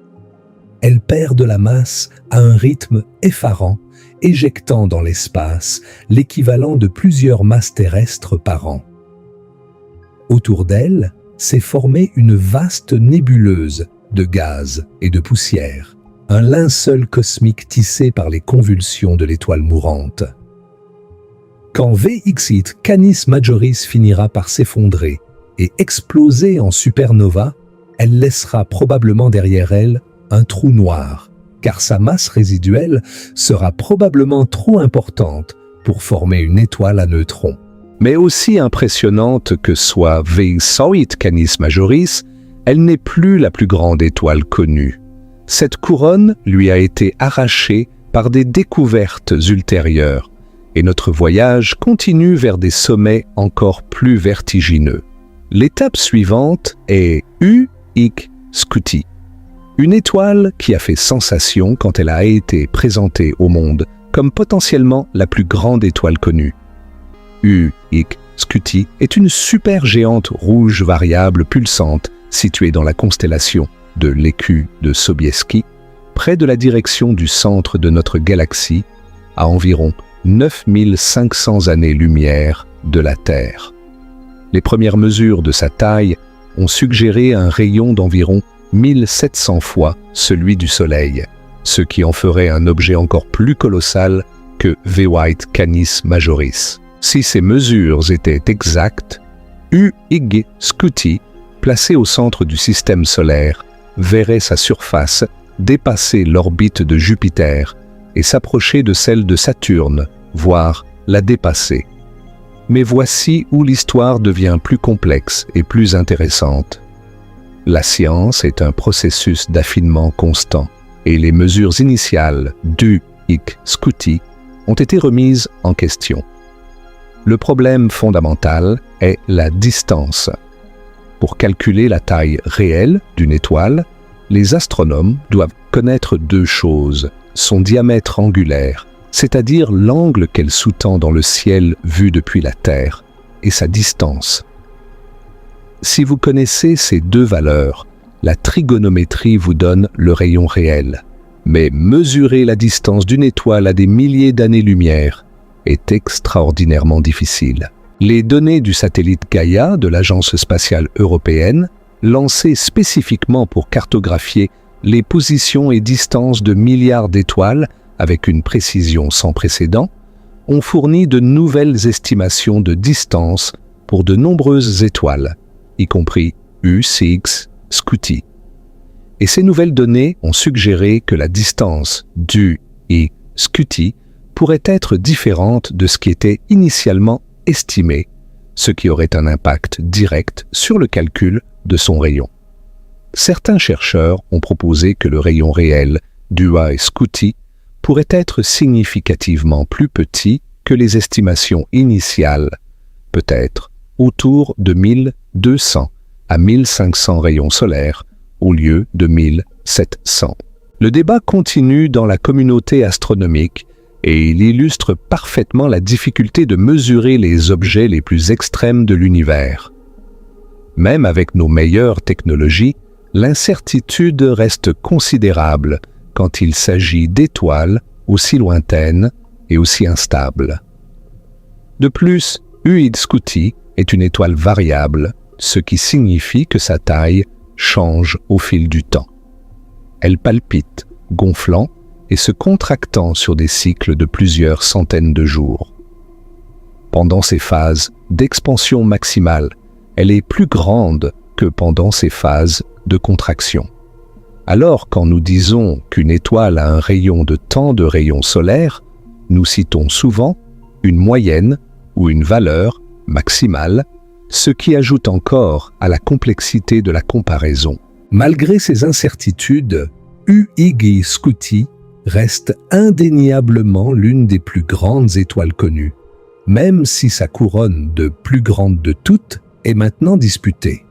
Elle perd de la masse à un rythme effarant, éjectant dans l'espace l'équivalent de plusieurs masses terrestres par an. Autour d'elle s'est formée une vaste nébuleuse de gaz et de poussière, un linceul cosmique tissé par les convulsions de l'étoile mourante. Quand V Canis Majoris finira par s'effondrer et exploser en supernova, elle laissera probablement derrière elle un trou noir, car sa masse résiduelle sera probablement trop importante pour former une étoile à neutrons. Mais aussi impressionnante que soit V Canis Majoris, elle n'est plus la plus grande étoile connue. Cette couronne lui a été arrachée par des découvertes ultérieures, et notre voyage continue vers des sommets encore plus vertigineux. L'étape suivante est Scuti, une étoile qui a fait sensation quand elle a été présentée au monde comme potentiellement la plus grande étoile connue. Scuti est une supergéante rouge variable pulsante située dans la constellation de l'Écu de Sobieski, près de la direction du centre de notre galaxie, à environ 9500 années-lumière de la Terre. Les premières mesures de sa taille ont suggéré un rayon d'environ 1700 fois celui du Soleil, ce qui en ferait un objet encore plus colossal que V-White Canis Majoris. Si ces mesures étaient exactes, UIG Scuti, placé au centre du système solaire, verrait sa surface dépasser l'orbite de Jupiter et s'approcher de celle de Saturne, voire la dépasser. Mais voici où l'histoire devient plus complexe et plus intéressante. La science est un processus d'affinement constant, et les mesures initiales d'UIG Scuti ont été remises en question. Le problème fondamental est la distance. Pour calculer la taille réelle d'une étoile, les astronomes doivent connaître deux choses: son diamètre angulaire, c'est-à-dire l'angle qu'elle sous-tend dans le ciel vu depuis la Terre, et sa distance. Si vous connaissez ces deux valeurs, la trigonométrie vous donne le rayon réel. Mais mesurer la distance d'une étoile à des milliers d'années-lumière est extraordinairement difficile. Les données du satellite Gaïa de l'Agence spatiale européenne, lancé spécifiquement pour cartographier les positions et distances de milliards d'étoiles avec une précision sans précédent, ont fourni de nouvelles estimations de distance pour de nombreuses étoiles, y compris U6 Scuti. Et ces nouvelles données ont suggéré que la distance d'UIG Scuti pourrait être différente de ce qui était initialement estimé, ce qui aurait un impact direct sur le calcul de son rayon. Certains chercheurs ont proposé que le rayon réel d'UIG Scuti pourrait être significativement plus petit que les estimations initiales, peut-être autour de 1200 à 1500 rayons solaires au lieu de 1700. Le débat continue dans la communauté astronomique et il illustre parfaitement la difficulté de mesurer les objets les plus extrêmes de l'univers. Même avec nos meilleures technologies, l'incertitude reste considérable quand il s'agit d'étoiles aussi lointaines et aussi instables. De plus, UIG Scuti est une étoile variable, ce qui signifie que sa taille change au fil du temps. Elle palpite, gonflant et se contractant sur des cycles de plusieurs centaines de jours. Pendant ces phases d'expansion maximale, elle est plus grande que pendant ces phases de contraction. Alors, quand nous disons qu'une étoile a un rayon de tant de rayons solaires, nous citons souvent une moyenne ou une valeur maximale, ce qui ajoute encore à la complexité de la comparaison. Malgré ces incertitudes, UIG Scuti reste indéniablement l'une des plus grandes étoiles connues, même si sa couronne de plus grande de toutes est maintenant disputée.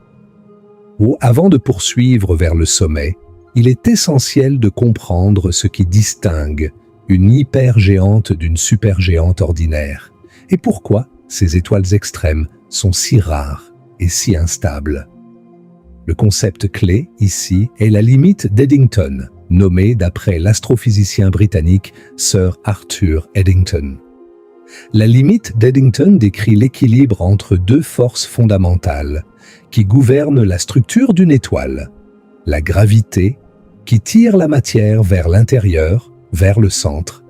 Avant de poursuivre vers le sommet, il est essentiel de comprendre ce qui distingue une hypergéante d'une supergéante ordinaire, et pourquoi ces étoiles extrêmes sont si rares et si instables. Le concept clé ici est la limite d'Eddington, nommée d'après l'astrophysicien britannique Sir Arthur Eddington. La limite d'Eddington décrit l'équilibre entre deux forces fondamentales qui gouvernent la structure d'une étoile: la gravité, qui tire la matière vers l'intérieur, vers le centre,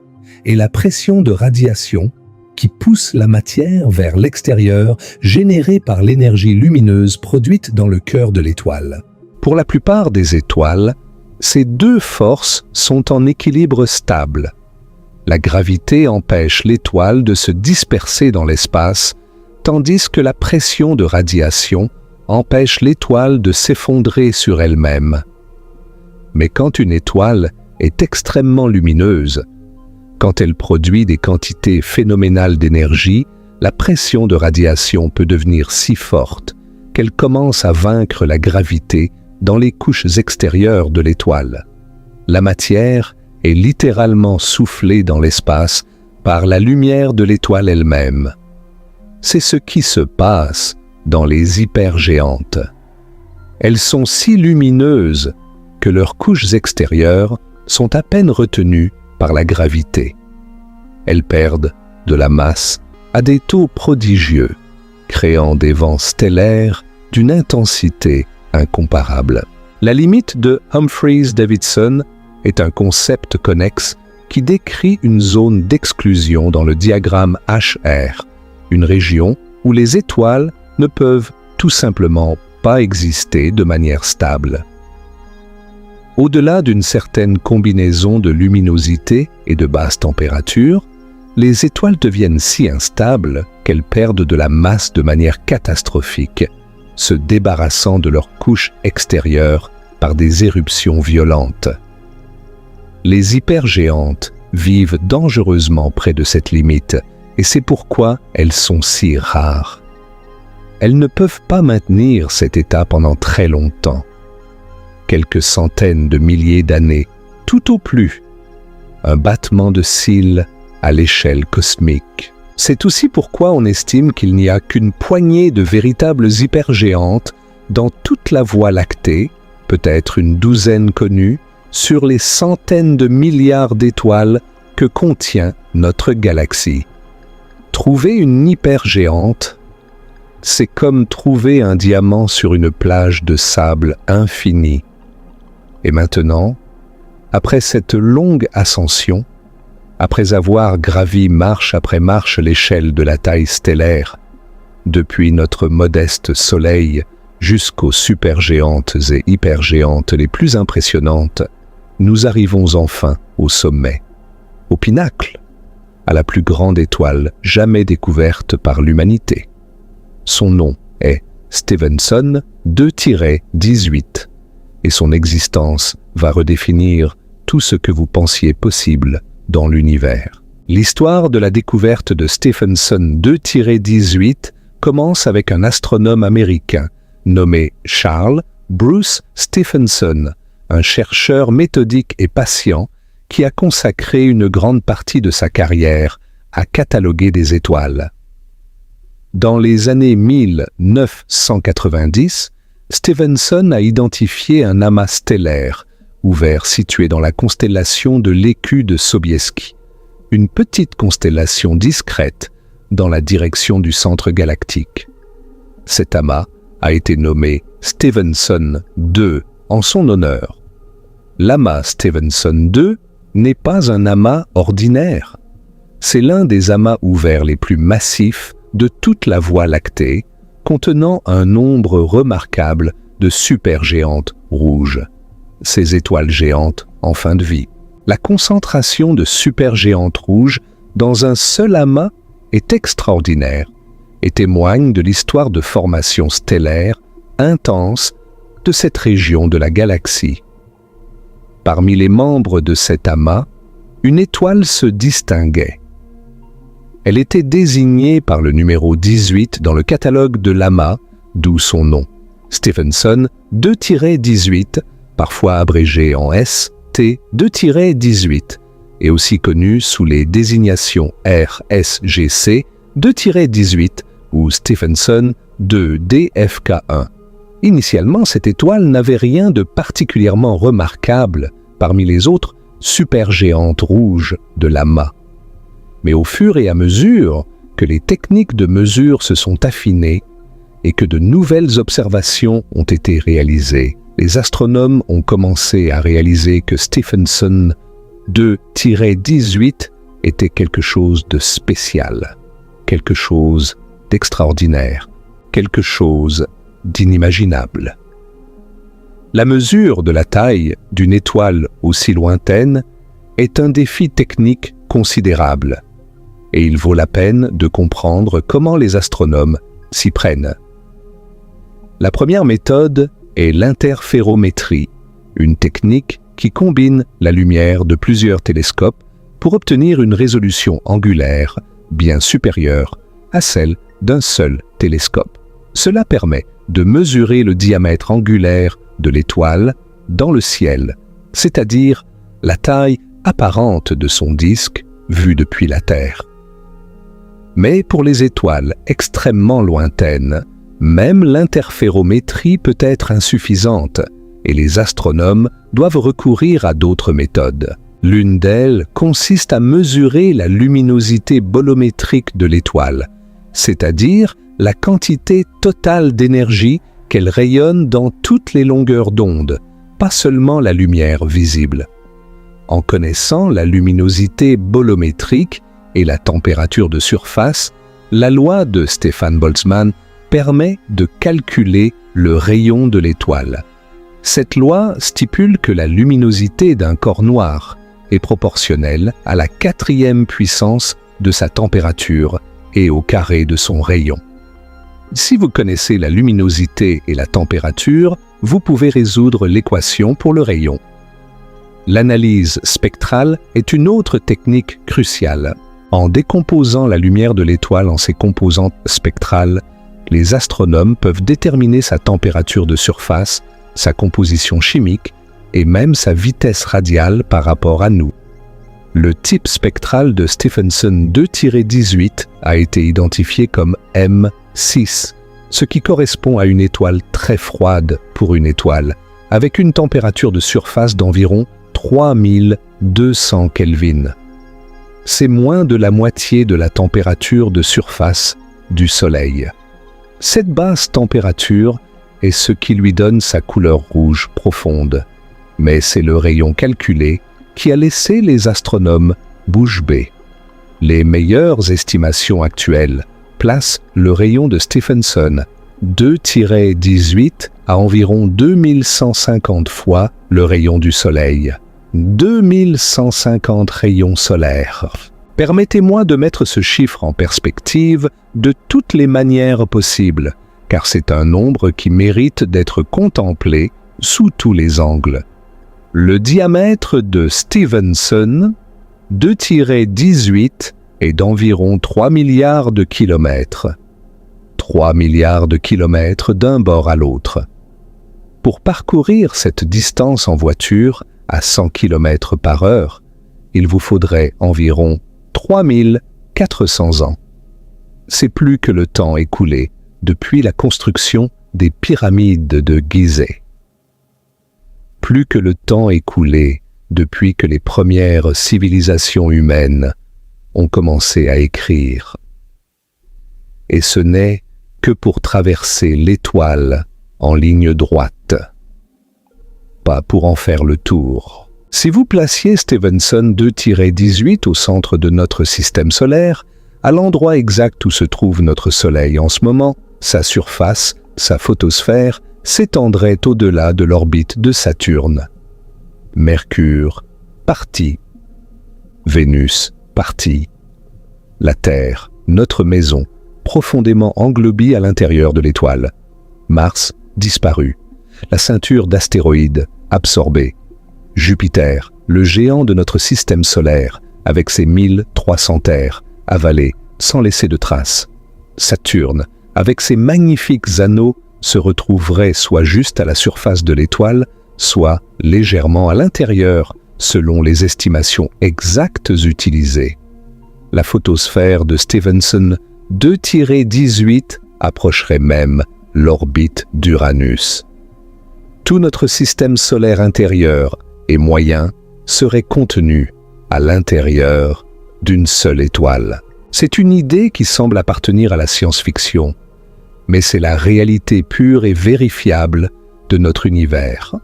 et la pression de radiation, qui pousse la matière vers l'extérieur, générée par l'énergie lumineuse produite dans le cœur de l'étoile. Pour la plupart des étoiles, ces deux forces sont en équilibre stable. La gravité empêche l'étoile de se disperser dans l'espace, tandis que la pression de radiation empêche l'étoile de s'effondrer sur elle-même. Mais quand une étoile est extrêmement lumineuse, quand elle produit des quantités phénoménales d'énergie, la pression de radiation peut devenir si forte qu'elle commence à vaincre la gravité dans les couches extérieures de l'étoile. La matière est littéralement soufflée dans l'espace par la lumière de l'étoile elle-même. C'est ce qui se passe dans les hypergéantes. Elles sont si lumineuses que leurs couches extérieures sont à peine retenues par la gravité. Elles perdent de la masse à des taux prodigieux, créant des vents stellaires d'une intensité incomparable. La limite de Humphreys-Davidson est un concept connexe qui décrit une zone d'exclusion dans le diagramme HR, une région où les étoiles ne peuvent tout simplement pas exister de manière stable. Au-delà d'une certaine combinaison de luminosité et de basse température, les étoiles deviennent si instables qu'elles perdent de la masse de manière catastrophique, se débarrassant de leur couche extérieure par des éruptions violentes. Les hypergéantes vivent dangereusement près de cette limite, et c'est pourquoi elles sont si rares. Elles ne peuvent pas maintenir cet état pendant très longtemps. Quelques centaines de milliers d'années, tout au plus. Un battement de cils à l'échelle cosmique. C'est aussi pourquoi on estime qu'il n'y a qu'une poignée de véritables hypergéantes dans toute la Voie lactée, peut-être une douzaine connues, sur les centaines de milliards d'étoiles que contient notre galaxie. Trouver une hypergéante, c'est comme trouver un diamant sur une plage de sable infini. Et maintenant, après cette longue ascension, après avoir gravi marche après marche l'échelle de la taille stellaire, depuis notre modeste Soleil jusqu'aux supergéantes et hypergéantes les plus impressionnantes, nous arrivons enfin au sommet, au pinacle, à la plus grande étoile jamais découverte par l'humanité. Son nom est Stephenson 2-18, et son existence va redéfinir tout ce que vous pensiez possible dans l'univers. L'histoire de la découverte de Stephenson 2-18 commence avec un astronome américain nommé Charles Bruce Stephenson, un chercheur méthodique et patient qui a consacré une grande partie de sa carrière à cataloguer des étoiles. Dans les années 1990, Stephenson a identifié un amas stellaire ouvert situé dans la constellation de l'Écu de Sobieski, une petite constellation discrète dans la direction du centre galactique. Cet amas a été nommé Stephenson 2 en son honneur. L'amas Stephenson 2 n'est pas un amas ordinaire. C'est l'un des amas ouverts les plus massifs de toute la Voie lactée, contenant un nombre remarquable de supergéantes rouges. Ces étoiles géantes en fin de vie. La concentration de supergéantes rouges dans un seul amas est extraordinaire et témoigne de l'histoire de formation stellaire intense de cette région de la galaxie. Parmi les membres de cet amas, une étoile se distinguait. Elle était désignée par le numéro 18 dans le catalogue de l'amas, d'où son nom, Stephenson 2-18, parfois abrégé en ST 2-18, et aussi connu sous les désignations RSGC 2-18 ou Stephenson 2-DFK1. Initialement, cette étoile n'avait rien de particulièrement remarquable parmi les autres supergéantes rouges de l'amas. Mais au fur et à mesure que les techniques de mesure se sont affinées et que de nouvelles observations ont été réalisées, les astronomes ont commencé à réaliser que Stephenson 2-18 était quelque chose de spécial, quelque chose d'extraordinaire, quelque chose d'inimaginable. La mesure de la taille d'une étoile aussi lointaine est un défi technique considérable, et il vaut la peine de comprendre comment les astronomes s'y prennent. La première méthode est l'interférométrie, une technique qui combine la lumière de plusieurs télescopes pour obtenir une résolution angulaire bien supérieure à celle d'un seul télescope. Cela permet de mesurer le diamètre angulaire de l'étoile dans le ciel, c'est-à-dire la taille apparente de son disque vu depuis la Terre. Mais pour les étoiles extrêmement lointaines, même l'interférométrie peut être insuffisante et les astronomes doivent recourir à d'autres méthodes. L'une d'elles consiste à mesurer la luminosité bolométrique de l'étoile, c'est-à-dire la quantité totale d'énergie qu'elle rayonne dans toutes les longueurs d'onde, pas seulement la lumière visible. En connaissant la luminosité bolométrique et la température de surface, la loi de Stefan Boltzmann permet de calculer le rayon de l'étoile. Cette loi stipule que la luminosité d'un corps noir est proportionnelle à la 4e puissance de sa température et au carré de son rayon. Si vous connaissez la luminosité et la température, vous pouvez résoudre l'équation pour le rayon. L'analyse spectrale est une autre technique cruciale. En décomposant la lumière de l'étoile en ses composantes spectrales, les astronomes peuvent déterminer sa température de surface, sa composition chimique et même sa vitesse radiale par rapport à nous. Le type spectral de Stephenson 2-18 a été identifié comme M6, ce qui correspond à une étoile très froide pour une étoile, avec une température de surface d'environ 3200 Kelvin. C'est moins de la moitié de la température de surface du Soleil. Cette basse température est ce qui lui donne sa couleur rouge profonde. Mais c'est le rayon calculé qui a laissé les astronomes bouche bée. Les meilleures estimations actuelles placent le rayon de Stephenson 2-18 à environ 2150 fois le rayon du Soleil. 2150 rayons solaires. Permettez-moi de mettre ce chiffre en perspective de toutes les manières possibles, car c'est un nombre qui mérite d'être contemplé sous tous les angles. Le diamètre de Stephenson 2-18 est d'environ 3 milliards de kilomètres. 3 milliards de kilomètres d'un bord à l'autre. Pour parcourir cette distance en voiture à 100 km par heure, il vous faudrait environ 3400 ans. C'est plus que le temps écoulé depuis la construction des pyramides de Gizeh. Plus que le temps écoulé depuis que les premières civilisations humaines ont commencé à écrire. Et ce n'est que pour traverser l'étoile en ligne droite, pas pour en faire le tour. Si vous placiez Stephenson 2-18 au centre de notre système solaire, à l'endroit exact où se trouve notre Soleil en ce moment, sa surface, sa photosphère, s'étendrait au-delà de l'orbite de Saturne. Mercure, parti. Vénus, parti. La Terre, notre maison, profondément englobie à l'intérieur de l'étoile. Mars, disparu. La ceinture d'astéroïdes, absorbée. Jupiter, le géant de notre système solaire, avec ses 1300 terres, avalées, sans laisser de traces. Saturne, avec ses magnifiques anneaux, se retrouverait soit juste à la surface de l'étoile, soit légèrement à l'intérieur, selon les estimations exactes utilisées. La photosphère de Stephenson 2-18 approcherait même l'orbite d'Uranus. Tout notre système solaire intérieur et moyen serait contenu à l'intérieur d'une seule étoile. C'est une idée qui semble appartenir à la science-fiction, mais c'est la réalité pure et vérifiable de notre univers.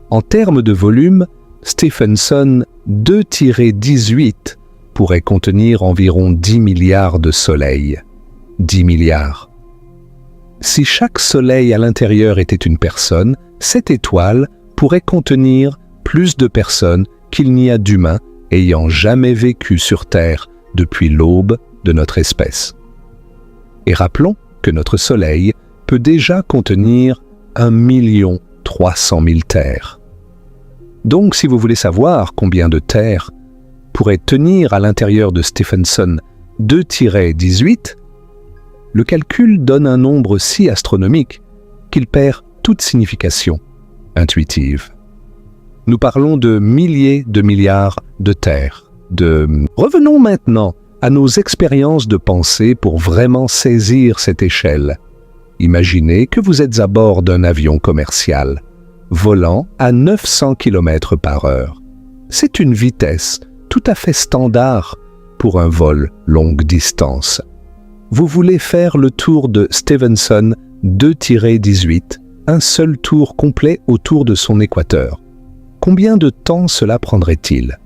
En termes de volume, Stephenson 2-18 pourrait contenir environ 10 milliards de soleils. 10 milliards. Si chaque soleil à l'intérieur était une personne, cette étoile pourrait contenir plus de personnes qu'il n'y a d'humains ayant jamais vécu sur Terre depuis l'aube de notre espèce. Et rappelons que notre Soleil peut déjà contenir 1 300 000 terres. Donc, si vous voulez savoir combien de terres pourraient tenir à l'intérieur de Stephenson 2-18, le calcul donne un nombre si astronomique qu'il perd toute signification intuitive. Nous parlons de milliers de milliards de terres. Revenons maintenant à nos expériences de pensée pour vraiment saisir cette échelle. Imaginez que vous êtes à bord d'un avion commercial, volant à 900 km par heure. C'est une vitesse tout à fait standard pour un vol longue distance. Vous voulez faire le tour de Stephenson 2-18, un seul tour complet autour de son équateur. Combien de temps cela prendrait-il?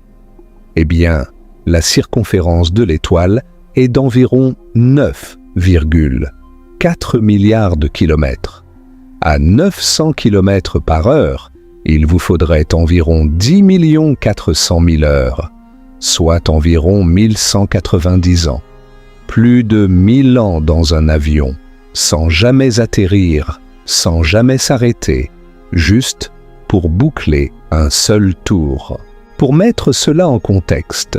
Eh bien, la circonférence de l'étoile est d'environ 9,4 milliards de kilomètres. À 900 km par heure, il vous faudrait environ 10 400 000 heures, soit environ 1190 ans. Plus de 1000 ans dans un avion, sans jamais atterrir, sans jamais s'arrêter, juste pour boucler un seul tour. Pour mettre cela en contexte,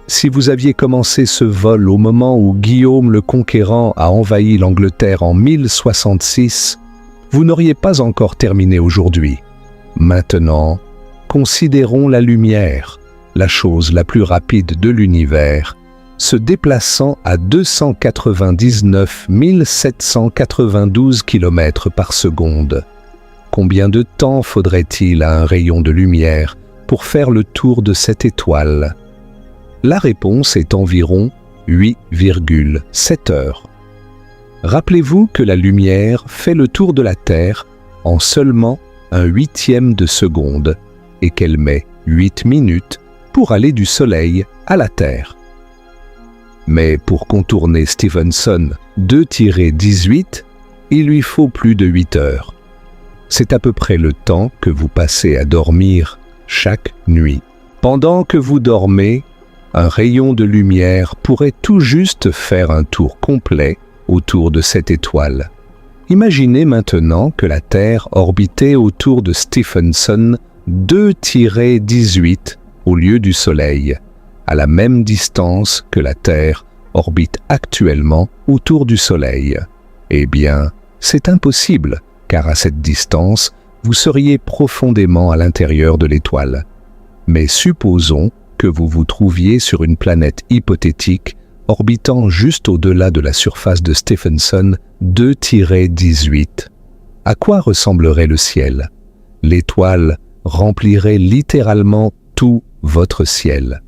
si vous aviez commencé ce vol au moment où Guillaume le Conquérant a envahi l'Angleterre en 1066, vous n'auriez pas encore terminé aujourd'hui. Maintenant, considérons la lumière, la chose la plus rapide de l'univers, se déplaçant à 299 792 km par seconde. Combien de temps faudrait-il à un rayon de lumière pour faire le tour de cette étoile? La réponse est environ 8,7 heures. Rappelez-vous que la lumière fait le tour de la Terre en seulement un huitième de seconde et qu'elle met 8 minutes pour aller du Soleil à la Terre. Mais pour contourner Stephenson 2-18, il lui faut plus de 8 heures. C'est à peu près le temps que vous passez à dormir chaque nuit. Pendant que vous dormez, un rayon de lumière pourrait tout juste faire un tour complet autour de cette étoile. Imaginez maintenant que la Terre orbitait autour de Stephenson 2-18 au lieu du Soleil, à la même distance que la Terre orbite actuellement autour du Soleil. Eh bien, c'est impossible, car à cette distance, vous seriez profondément à l'intérieur de l'étoile. Mais supposons que vous vous trouviez sur une planète hypothétique orbitant juste au-delà de la surface de Stephenson 2-18. À quoi ressemblerait le ciel? L'étoile remplirait littéralement tout votre ciel.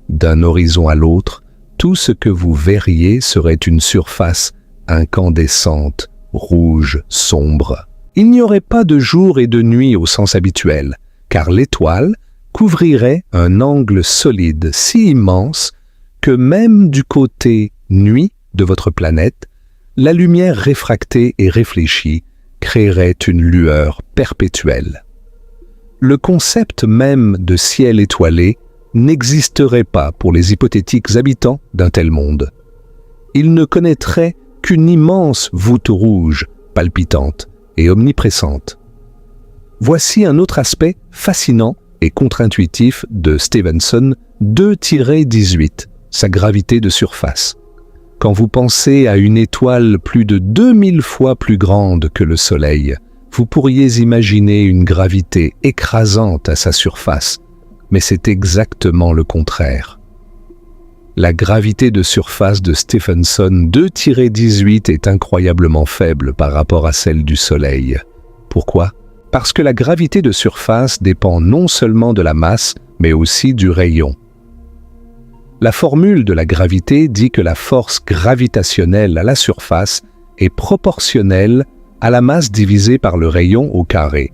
D'un horizon à l'autre, tout ce que vous verriez serait une surface incandescente, rouge, sombre. Il n'y aurait pas de jour et de nuit au sens habituel, car l'étoile couvrirait un angle solide si immense que même du côté nuit de votre planète, la lumière réfractée et réfléchie créerait une lueur perpétuelle. Le concept même de ciel étoilé n'existerait pas pour les hypothétiques habitants d'un tel monde. Ils ne connaîtraient qu'une immense voûte rouge, palpitante et omniprésente. Voici un autre aspect fascinant et contre-intuitif de Stephenson 2-18, sa gravité de surface. Quand vous pensez à une étoile plus de 2000 fois plus grande que le Soleil, vous pourriez imaginer une gravité écrasante à sa surface, mais c'est exactement le contraire. La gravité de surface de Stephenson 2-18 est incroyablement faible par rapport à celle du Soleil. Pourquoi? Parce que la gravité de surface dépend non seulement de la masse, mais aussi du rayon. La formule de la gravité dit que la force gravitationnelle à la surface est proportionnelle à la masse divisée par le rayon au carré.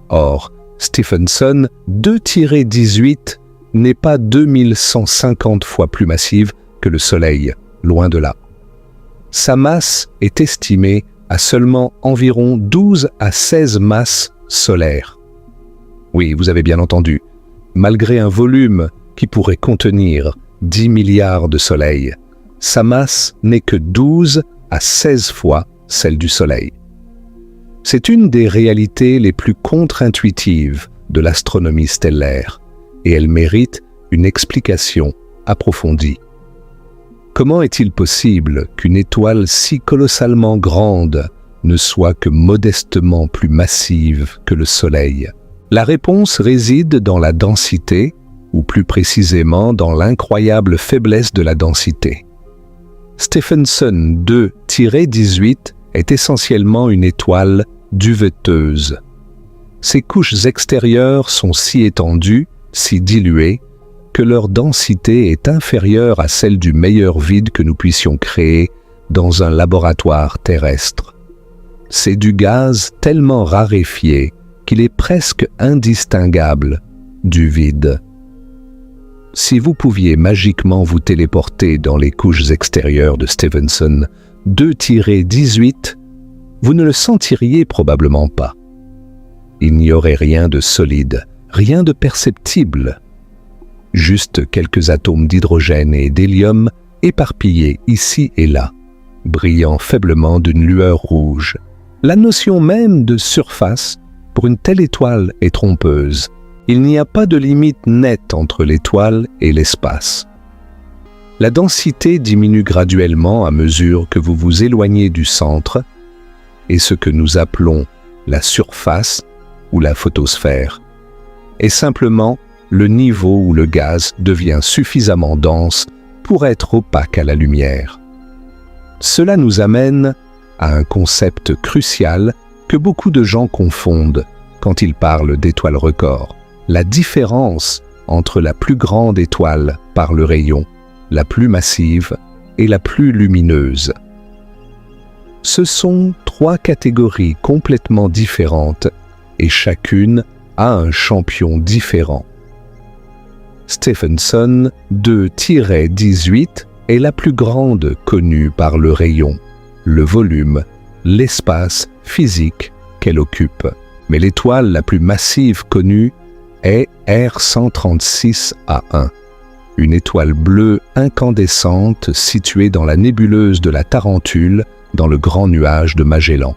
Or, Stephenson 2-18 n'est pas 2150 fois plus massive que le Soleil, loin de là. Sa masse est estimée à seulement environ 12 à 16 masses solaires. Oui, vous avez bien entendu, malgré un volume qui pourrait contenir 10 milliards de soleils, sa masse n'est que 12 à 16 fois celle du Soleil. C'est une des réalités les plus contre-intuitives de l'astronomie stellaire, et elle mérite une explication approfondie. Comment est-il possible qu'une étoile si colossalement grande ne soit que modestement plus massive que le Soleil? La réponse réside dans la densité, ou plus précisément dans l'incroyable faiblesse de la densité. Stephenson 2-18 est essentiellement une étoile duveteuse. Ses couches extérieures sont si étendues, si diluées, que leur densité est inférieure à celle du meilleur vide que nous puissions créer dans un laboratoire terrestre. C'est du gaz tellement raréfié qu'il est presque indistinguable du vide. Si vous pouviez magiquement vous téléporter dans les couches extérieures de Stephenson 2-18, vous ne le sentiriez probablement pas. Il n'y aurait rien de solide, rien de perceptible. Juste quelques atomes d'hydrogène et d'hélium éparpillés ici et là, brillant faiblement d'une lueur rouge. La notion même de surface pour une telle étoile est trompeuse. Il n'y a pas de limite nette entre l'étoile et l'espace. La densité diminue graduellement à mesure que vous vous éloignez du centre, et ce que nous appelons la surface ou la photosphère est simplement le niveau où le gaz devient suffisamment dense pour être opaque à la lumière. Cela nous amène à un concept crucial que beaucoup de gens confondent quand ils parlent d'étoiles records. La différence entre la plus grande étoile par le rayon, la plus massive et la plus lumineuse. Ce sont trois catégories complètement différentes et chacune a un champion différent. Stephenson 2-18 est la plus grande connue par le rayon, le volume, l'espace physique qu'elle occupe. Mais l'étoile la plus massive connue est R136A1, une étoile bleue incandescente située dans la nébuleuse de la Tarentule dans le Grand Nuage de Magellan.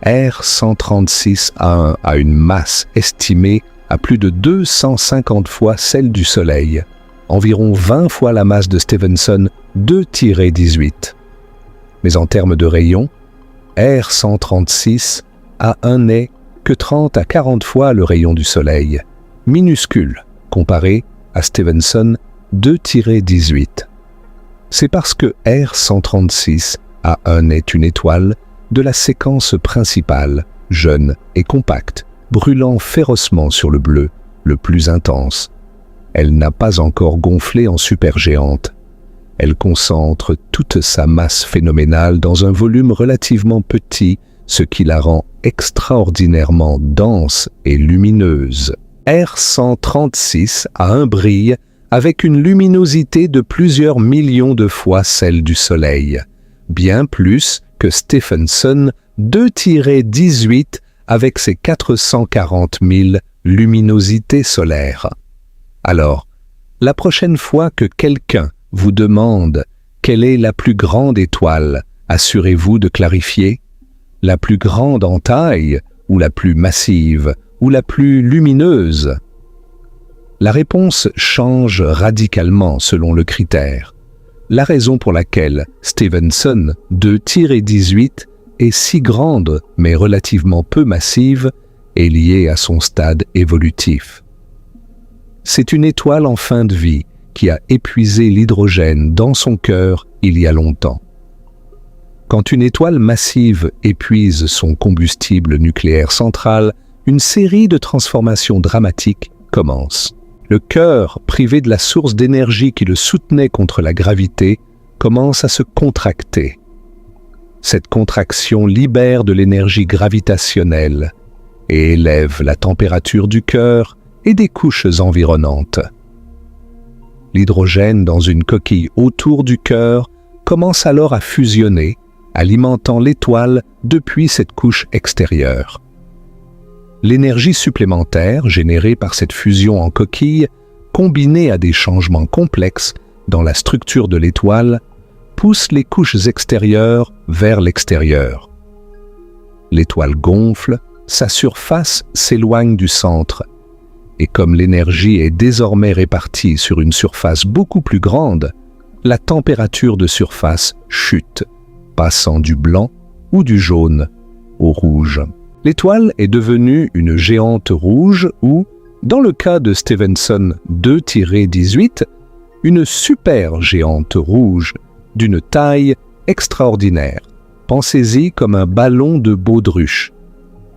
R136A1 a une masse estimée à plus de 250 fois celle du Soleil, environ 20 fois la masse de Stephenson 2-18. Mais en termes de rayon, R136A1 n'est que 30 à 40 fois le rayon du Soleil, minuscule comparé à Stephenson 2-18. C'est parce que R136A1 est une étoile de la séquence principale, jeune et compacte, brûlant férocement sur le bleu, le plus intense. Elle n'a pas encore gonflé en supergéante. Elle concentre toute sa masse phénoménale dans un volume relativement petit, ce qui la rend extraordinairement dense et lumineuse. R136A1 brille avec une luminosité de plusieurs millions de fois celle du Soleil, bien plus que Stephenson 2-18 avec ses 440 000 luminosités solaires. Alors, la prochaine fois que quelqu'un vous demande quelle est la plus grande étoile, assurez-vous de clarifier la plus grande en taille ou la plus massive ou la plus lumineuse. La réponse change radicalement selon le critère. La raison pour laquelle Stephenson 2-18 est si grande mais relativement peu massive est liée à son stade évolutif. C'est une étoile en fin de vie qui a épuisé l'hydrogène dans son cœur il y a longtemps. Quand une étoile massive épuise son combustible nucléaire central, une série de transformations dramatiques commence. Le cœur, privé de la source d'énergie qui le soutenait contre la gravité, commence à se contracter. Cette contraction libère de l'énergie gravitationnelle et élève la température du cœur et des couches environnantes. L'hydrogène dans une coquille autour du cœur commence alors à fusionner, alimentant l'étoile depuis cette couche extérieure. L'énergie supplémentaire générée par cette fusion en coquille, combinée à des changements complexes dans la structure de l'étoile, pousse les couches extérieures vers l'extérieur. L'étoile gonfle, sa surface s'éloigne du centre, et comme l'énergie est désormais répartie sur une surface beaucoup plus grande, la température de surface chute, passant du blanc ou du jaune au rouge. L'étoile est devenue une géante rouge ou, dans le cas de Stephenson 2-18, une super géante rouge d'une taille extraordinaire. Pensez-y comme un ballon de baudruche.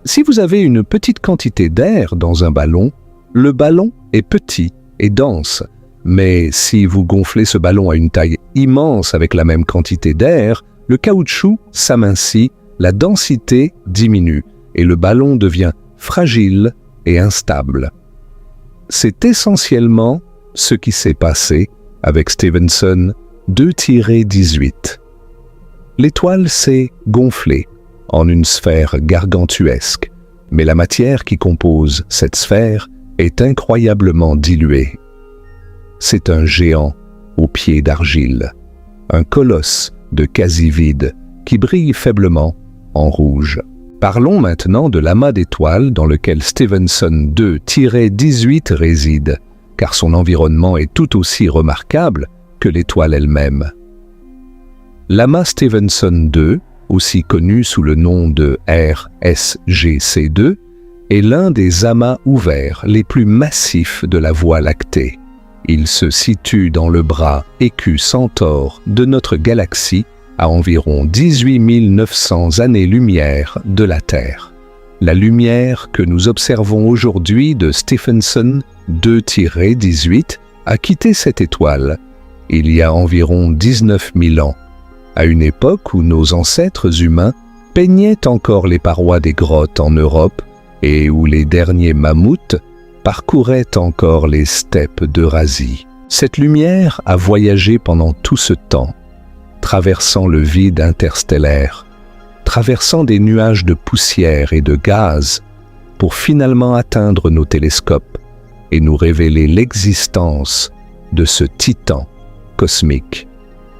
Si vous avez une petite quantité d'air dans un ballon, le ballon est petit et dense, mais si vous gonflez ce ballon à une taille immense avec la même quantité d'air, le caoutchouc s'amincit, la densité diminue et le ballon devient fragile et instable. C'est essentiellement ce qui s'est passé avec Stephenson 2-18. L'étoile s'est gonflée en une sphère gargantuesque, mais la matière qui compose cette sphère est incroyablement diluée. C'est un géant aux pieds d'argile, un colosse de quasi-vide qui brille faiblement en rouge. Parlons maintenant de l'amas d'étoiles dans lequel Stephenson 2-18 réside, car son environnement est tout aussi remarquable que l'étoile elle-même. L'amas Stephenson 2, aussi connu sous le nom de RSGC2, est l'un des amas ouverts les plus massifs de la Voie lactée. Il se situe dans le bras Écu Centaure de notre galaxie, à environ 18 900 années-lumière de la Terre. La lumière que nous observons aujourd'hui de Stephenson 2-18 a quitté cette étoile il y a environ 19 000 ans, à une époque où nos ancêtres humains peignaient encore les parois des grottes en Europe et où les derniers mammouths parcouraient encore les steppes d'Eurasie. Cette lumière a voyagé pendant tout ce temps, traversant le vide interstellaire, traversant des nuages de poussière et de gaz, pour finalement atteindre nos télescopes et nous révéler l'existence de ce titan cosmique.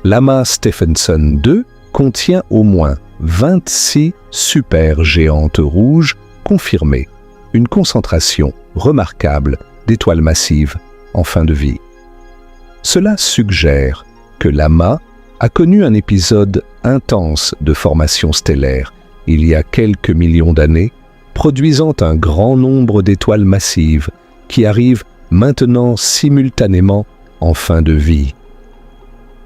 L'amas Stephenson 2 contient au moins 26 supergéantes rouges confirmées, une concentration remarquable d'étoiles massives en fin de vie. Cela suggère que l'amas a connu un épisode intense de formation stellaire il y a quelques millions d'années, produisant un grand nombre d'étoiles massives qui arrivent maintenant simultanément en fin de vie.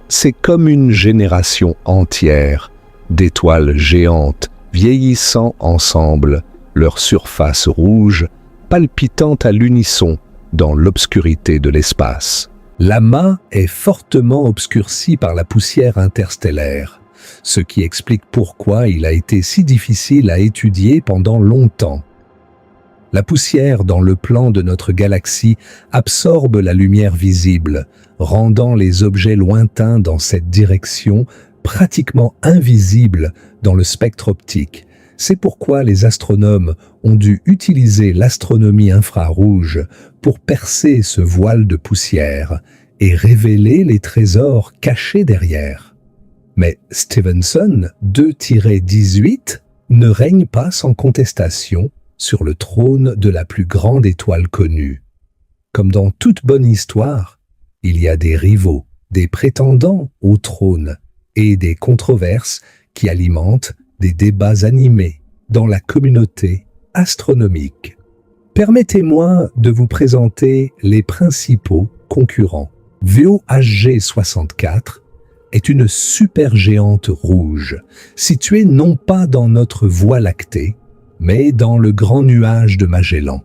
C'est comme une génération entière d'étoiles géantes vieillissant ensemble, leur surface rouge palpitant à l'unisson dans l'obscurité de l'espace. L'amas est fortement obscurci par la poussière interstellaire, ce qui explique pourquoi il a été si difficile à étudier pendant longtemps. La poussière dans le plan de notre galaxie absorbe la lumière visible, rendant les objets lointains dans cette direction pratiquement invisibles dans le spectre optique. C'est pourquoi les astronomes ont dû utiliser l'astronomie infrarouge pour percer ce voile de poussière et révéler les trésors cachés derrière. Mais Stephenson 2-18 ne règne pas sans contestation sur le trône de la plus grande étoile connue. Comme dans toute bonne histoire, il y a des rivaux, des prétendants au trône et des controverses qui alimentent des débats animés dans la communauté astronomique. Permettez-moi de vous présenter les principaux concurrents. VOHG 64 est une supergéante rouge, située non pas dans notre Voie lactée, mais dans le grand nuage de Magellan,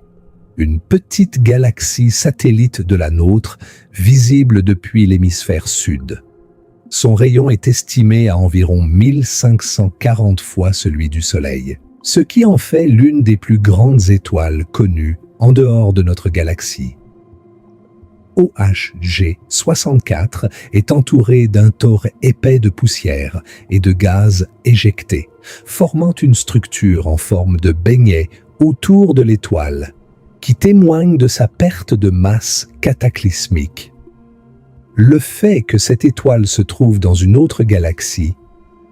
une petite galaxie satellite de la nôtre, visible depuis l'hémisphère sud. Son rayon est estimé à environ 1540 fois celui du Soleil, ce qui en fait l'une des plus grandes étoiles connues en dehors de notre galaxie. OHG 64 est entouré d'un tore épais de poussière et de gaz éjectés, formant une structure en forme de beignet autour de l'étoile, qui témoigne de sa perte de masse cataclysmique. Le fait que cette étoile se trouve dans une autre galaxie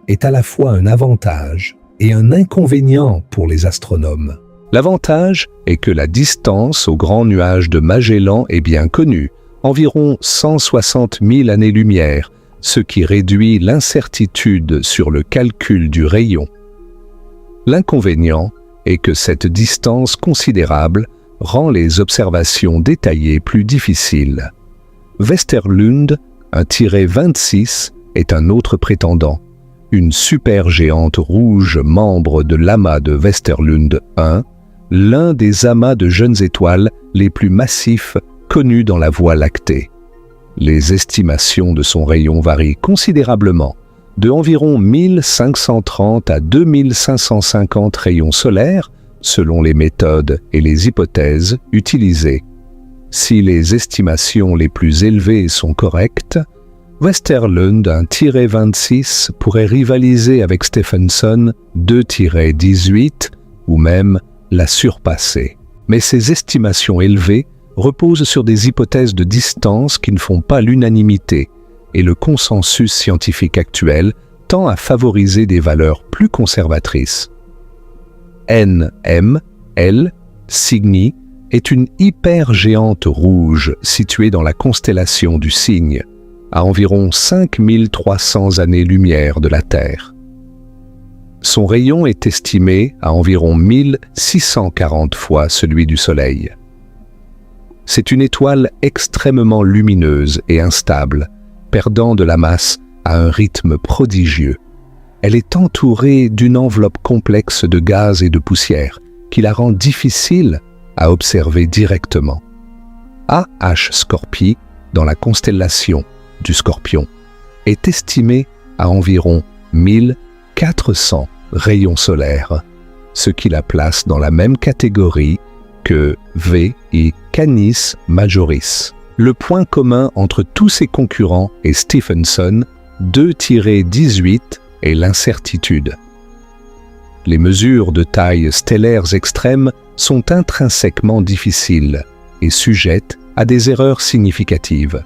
est à la fois un avantage et un inconvénient pour les astronomes. L'avantage est que la distance au grand nuage de Magellan est bien connue, environ 160 000 années-lumière, ce qui réduit l'incertitude sur le calcul du rayon. L'inconvénient est que cette distance considérable rend les observations détaillées plus difficiles. Westerlund 1-26 est un autre prétendant, une supergéante rouge membre de l'amas de Westerlund 1, l'un des amas de jeunes étoiles les plus massifs connu dans la Voie lactée. Les estimations de son rayon varient considérablement, de environ 1530 à 2550 rayons solaires, selon les méthodes et les hypothèses utilisées. Si les estimations les plus élevées sont correctes, Westerlund 1-26 pourrait rivaliser avec Stephenson 2-18 ou même la surpasser. Mais ces estimations élevées reposent sur des hypothèses de distance qui ne font pas l'unanimité, et le consensus scientifique actuel tend à favoriser des valeurs plus conservatrices. NML Cygni est une hypergéante rouge située dans la constellation du Cygne, à environ 5300 années-lumière de la Terre. Son rayon est estimé à environ 1640 fois celui du Soleil. C'est une étoile extrêmement lumineuse et instable, perdant de la masse à un rythme prodigieux. Elle est entourée d'une enveloppe complexe de gaz et de poussière qui la rend difficile à observer directement. AH Scorpii, dans la constellation du Scorpion, est estimée à environ 1400 rayons solaires, ce qui la place dans la même catégorie que V et Canis Majoris. Le point commun entre tous ses concurrents et Stephenson 2-18 est l'incertitude. Les mesures de tailles stellaires extrêmes sont intrinsèquement difficiles et sujettes à des erreurs significatives.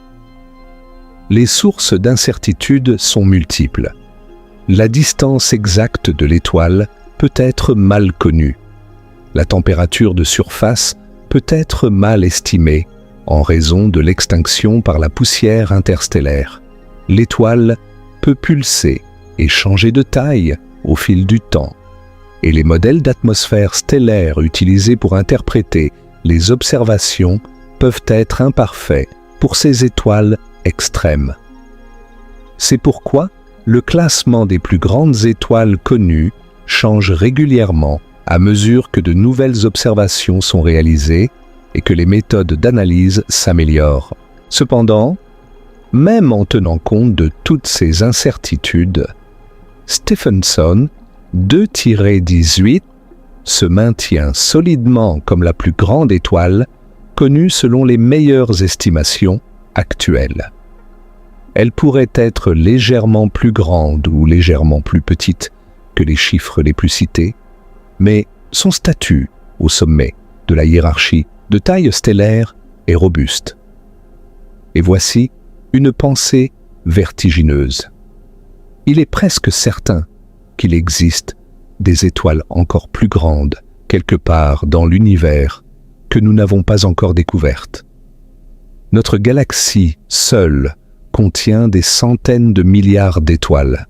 Les sources d'incertitude sont multiples. La distance exacte de l'étoile peut être mal connue. La température de surface peut être mal estimée en raison de l'extinction par la poussière interstellaire. L'étoile peut pulser et changer de taille au fil du temps, et les modèles d'atmosphère stellaire utilisés pour interpréter les observations peuvent être imparfaits pour ces étoiles extrêmes. C'est pourquoi le classement des plus grandes étoiles connues change régulièrement à mesure que de nouvelles observations sont réalisées et que les méthodes d'analyse s'améliorent. Cependant, même en tenant compte de toutes ces incertitudes, Stephenson 2-18 se maintient solidement comme la plus grande étoile connue selon les meilleures estimations actuelles. Elle pourrait être légèrement plus grande ou légèrement plus petite que les chiffres les plus cités, mais son statut au sommet de la hiérarchie de taille stellaire est robuste. Et voici une pensée vertigineuse. Il est presque certain qu'il existe des étoiles encore plus grandes quelque part dans l'univers que nous n'avons pas encore découvertes. Notre galaxie seule contient des centaines de milliards d'étoiles,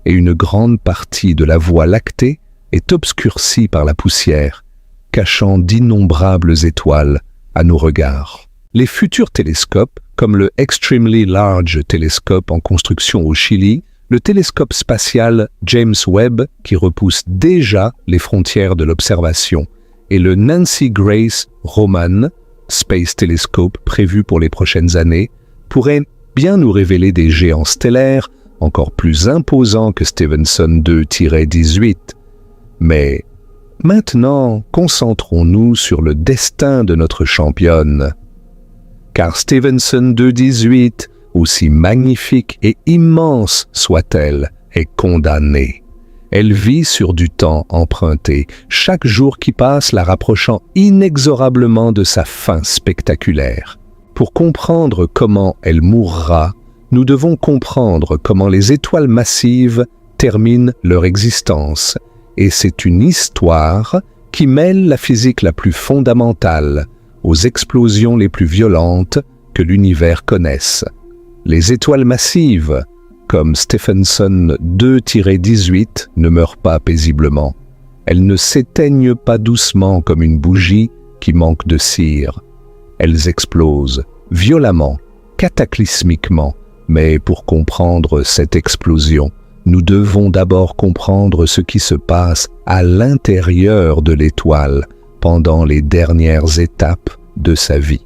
et une grande partie de la Voie lactée est obscurcie par la poussière, cachant d'innombrables étoiles à nos regards. Les futurs télescopes, comme le Extremely Large Telescope en construction au Chili, le télescope spatial James Webb, qui repousse déjà les frontières de l'observation, et le Nancy Grace Roman Space Telescope prévu pour les prochaines années, pourraient bien nous révéler des géants stellaires encore plus imposants que Stephenson 2-18. Mais maintenant, concentrons-nous sur le destin de notre championne. Car Stephenson 2-18, aussi magnifique et immense soit-elle, est condamnée. Elle vit sur du temps emprunté, chaque jour qui passe la rapprochant inexorablement de sa fin spectaculaire. Pour comprendre comment elle mourra, nous devons comprendre comment les étoiles massives terminent leur existence, et c'est une histoire qui mêle la physique la plus fondamentale aux explosions les plus violentes que l'univers connaisse. Les étoiles massives, comme Stephenson 2-18, ne meurent pas paisiblement. Elles ne s'éteignent pas doucement comme une bougie qui manque de cire. Elles explosent violemment, cataclysmiquement. Mais pour comprendre cette explosion, nous devons d'abord comprendre ce qui se passe à l'intérieur de l'étoile pendant les dernières étapes de sa vie.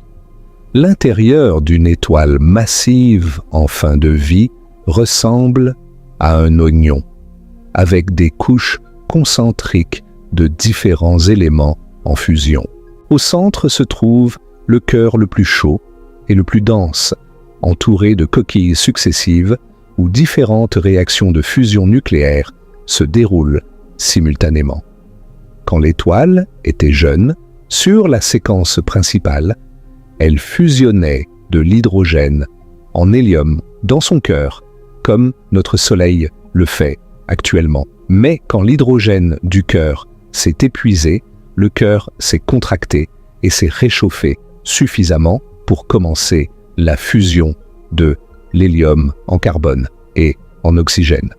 L'intérieur d'une étoile massive en fin de vie ressemble à un oignon, avec des couches concentriques de différents éléments en fusion. Au centre se trouve le cœur le plus chaud et le plus dense, entouré de coquilles successives où différentes réactions de fusion nucléaire se déroulent simultanément. Quand l'étoile était jeune, sur la séquence principale, elle fusionnait de l'hydrogène en hélium dans son cœur, comme notre Soleil le fait actuellement. Mais quand l'hydrogène du cœur s'est épuisé, le cœur s'est contracté et s'est réchauffé suffisamment pour commencer la fusion de l'hélium en carbone et en oxygène.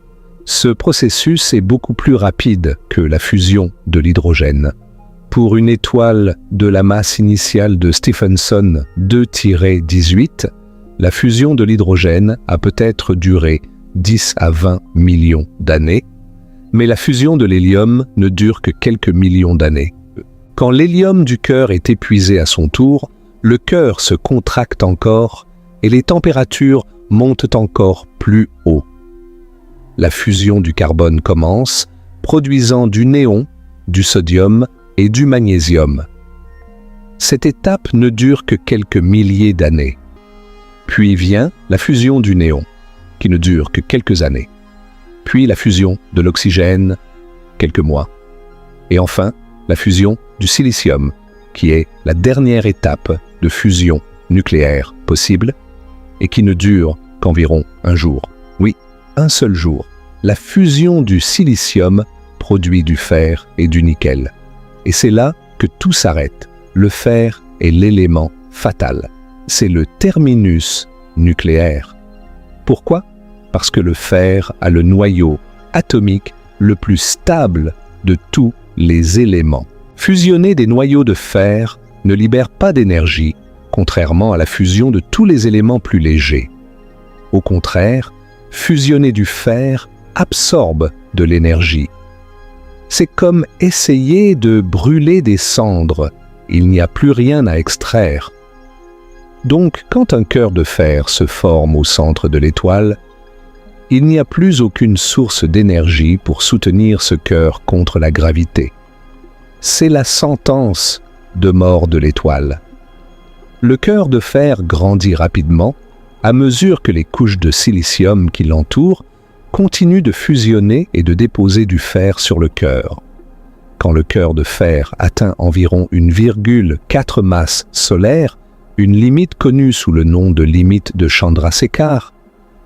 Ce processus est beaucoup plus rapide que la fusion de l'hydrogène. Pour une étoile de la masse initiale de Stephenson 2-18, la fusion de l'hydrogène a peut-être duré 10 à 20 millions d'années, mais la fusion de l'hélium ne dure que quelques millions d'années. Quand l'hélium du cœur est épuisé à son tour, le cœur se contracte encore et les températures montent encore plus haut. La fusion du carbone commence, produisant du néon, du sodium et du magnésium. Cette étape ne dure que quelques milliers d'années. Puis vient la fusion du néon, qui ne dure que quelques années. Puis la fusion de l'oxygène, quelques mois. Et enfin, la fusion du silicium, qui est la dernière étape de fusion nucléaire possible et qui ne dure qu'environ un jour. Oui, un seul jour. La fusion du silicium produit du fer et du nickel. Et c'est là que tout s'arrête. Le fer est l'élément fatal. C'est le terminus nucléaire. Pourquoi? Parce que le fer a le noyau atomique le plus stable de tous les éléments. Fusionner des noyaux de fer ne libère pas d'énergie, contrairement à la fusion de tous les éléments plus légers. Au contraire, fusionner du fer absorbe de l'énergie. C'est comme essayer de brûler des cendres. Il n'y a plus rien à extraire. Donc, quand un cœur de fer se forme au centre de l'étoile, il n'y a plus aucune source d'énergie pour soutenir ce cœur contre la gravité. C'est la sentence de mort de l'étoile. Le cœur de fer grandit rapidement à mesure que les couches de silicium qui l'entourent continuent de fusionner et de déposer du fer sur le cœur. Quand le cœur de fer atteint environ 1,4 masse solaire, une limite connue sous le nom de limite de Chandrasekhar,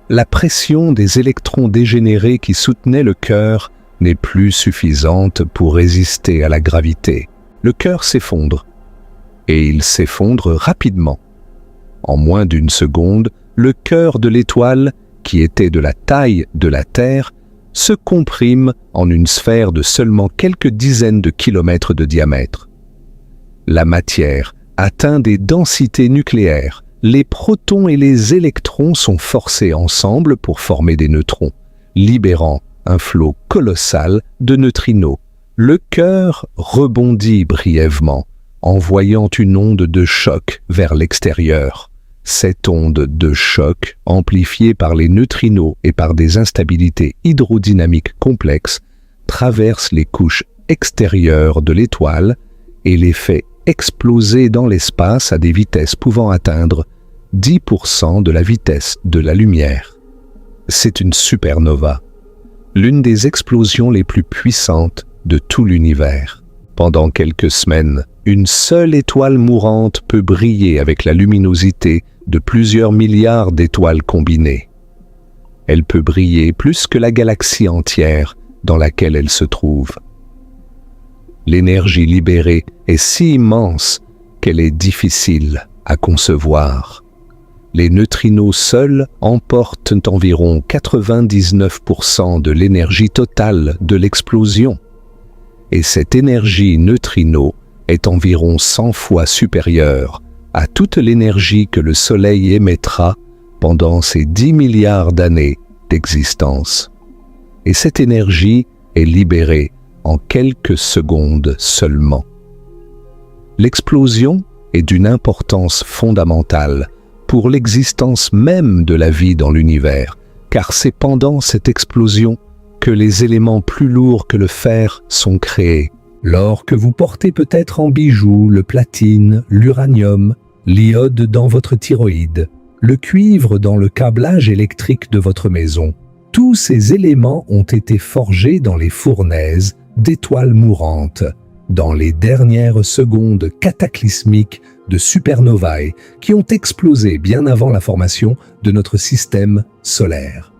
la pression des électrons dégénérés qui soutenaient le cœur n'est plus suffisante pour résister à la gravité. Le cœur s'effondre, et il s'effondre rapidement. En moins d'une seconde, le cœur de l'étoile, qui était de la taille de la Terre, se comprime en une sphère de seulement quelques dizaines de kilomètres de diamètre. La matière atteint des densités nucléaires. Les protons et les électrons sont forcés ensemble pour former des neutrons, libérant un flot colossal de neutrinos. Le cœur rebondit brièvement, envoyant une onde de choc vers l'extérieur. Cette onde de choc, amplifiée par les neutrinos et par des instabilités hydrodynamiques complexes, traverse les couches extérieures de l'étoile et les fait exploser dans l'espace à des vitesses pouvant atteindre 10% de la vitesse de la lumière. C'est une supernova, l'une des explosions les plus puissantes de tout l'univers. Pendant quelques semaines, une seule étoile mourante peut briller avec la luminosité de plusieurs milliards d'étoiles combinées. Elle peut briller plus que la galaxie entière dans laquelle elle se trouve. L'énergie libérée est si immense qu'elle est difficile à concevoir. Les neutrinos seuls emportent environ 99% de l'énergie totale de l'explosion. Et cette énergie neutrino est environ 100 fois supérieure à toute l'énergie que le Soleil émettra pendant ses 10 milliards d'années d'existence. Et cette énergie est libérée en quelques secondes seulement. L'explosion est d'une importance fondamentale pour l'existence même de la vie dans l'univers, car c'est pendant cette explosion que les éléments plus lourds que le fer sont créés. L'or que vous portez peut-être en bijoux, le platine, l'uranium, l'iode dans votre thyroïde, le cuivre dans le câblage électrique de votre maison. Tous ces éléments ont été forgés dans les fournaises d'étoiles mourantes, dans les dernières secondes cataclysmiques de supernovae qui ont explosé bien avant la formation de notre système solaire.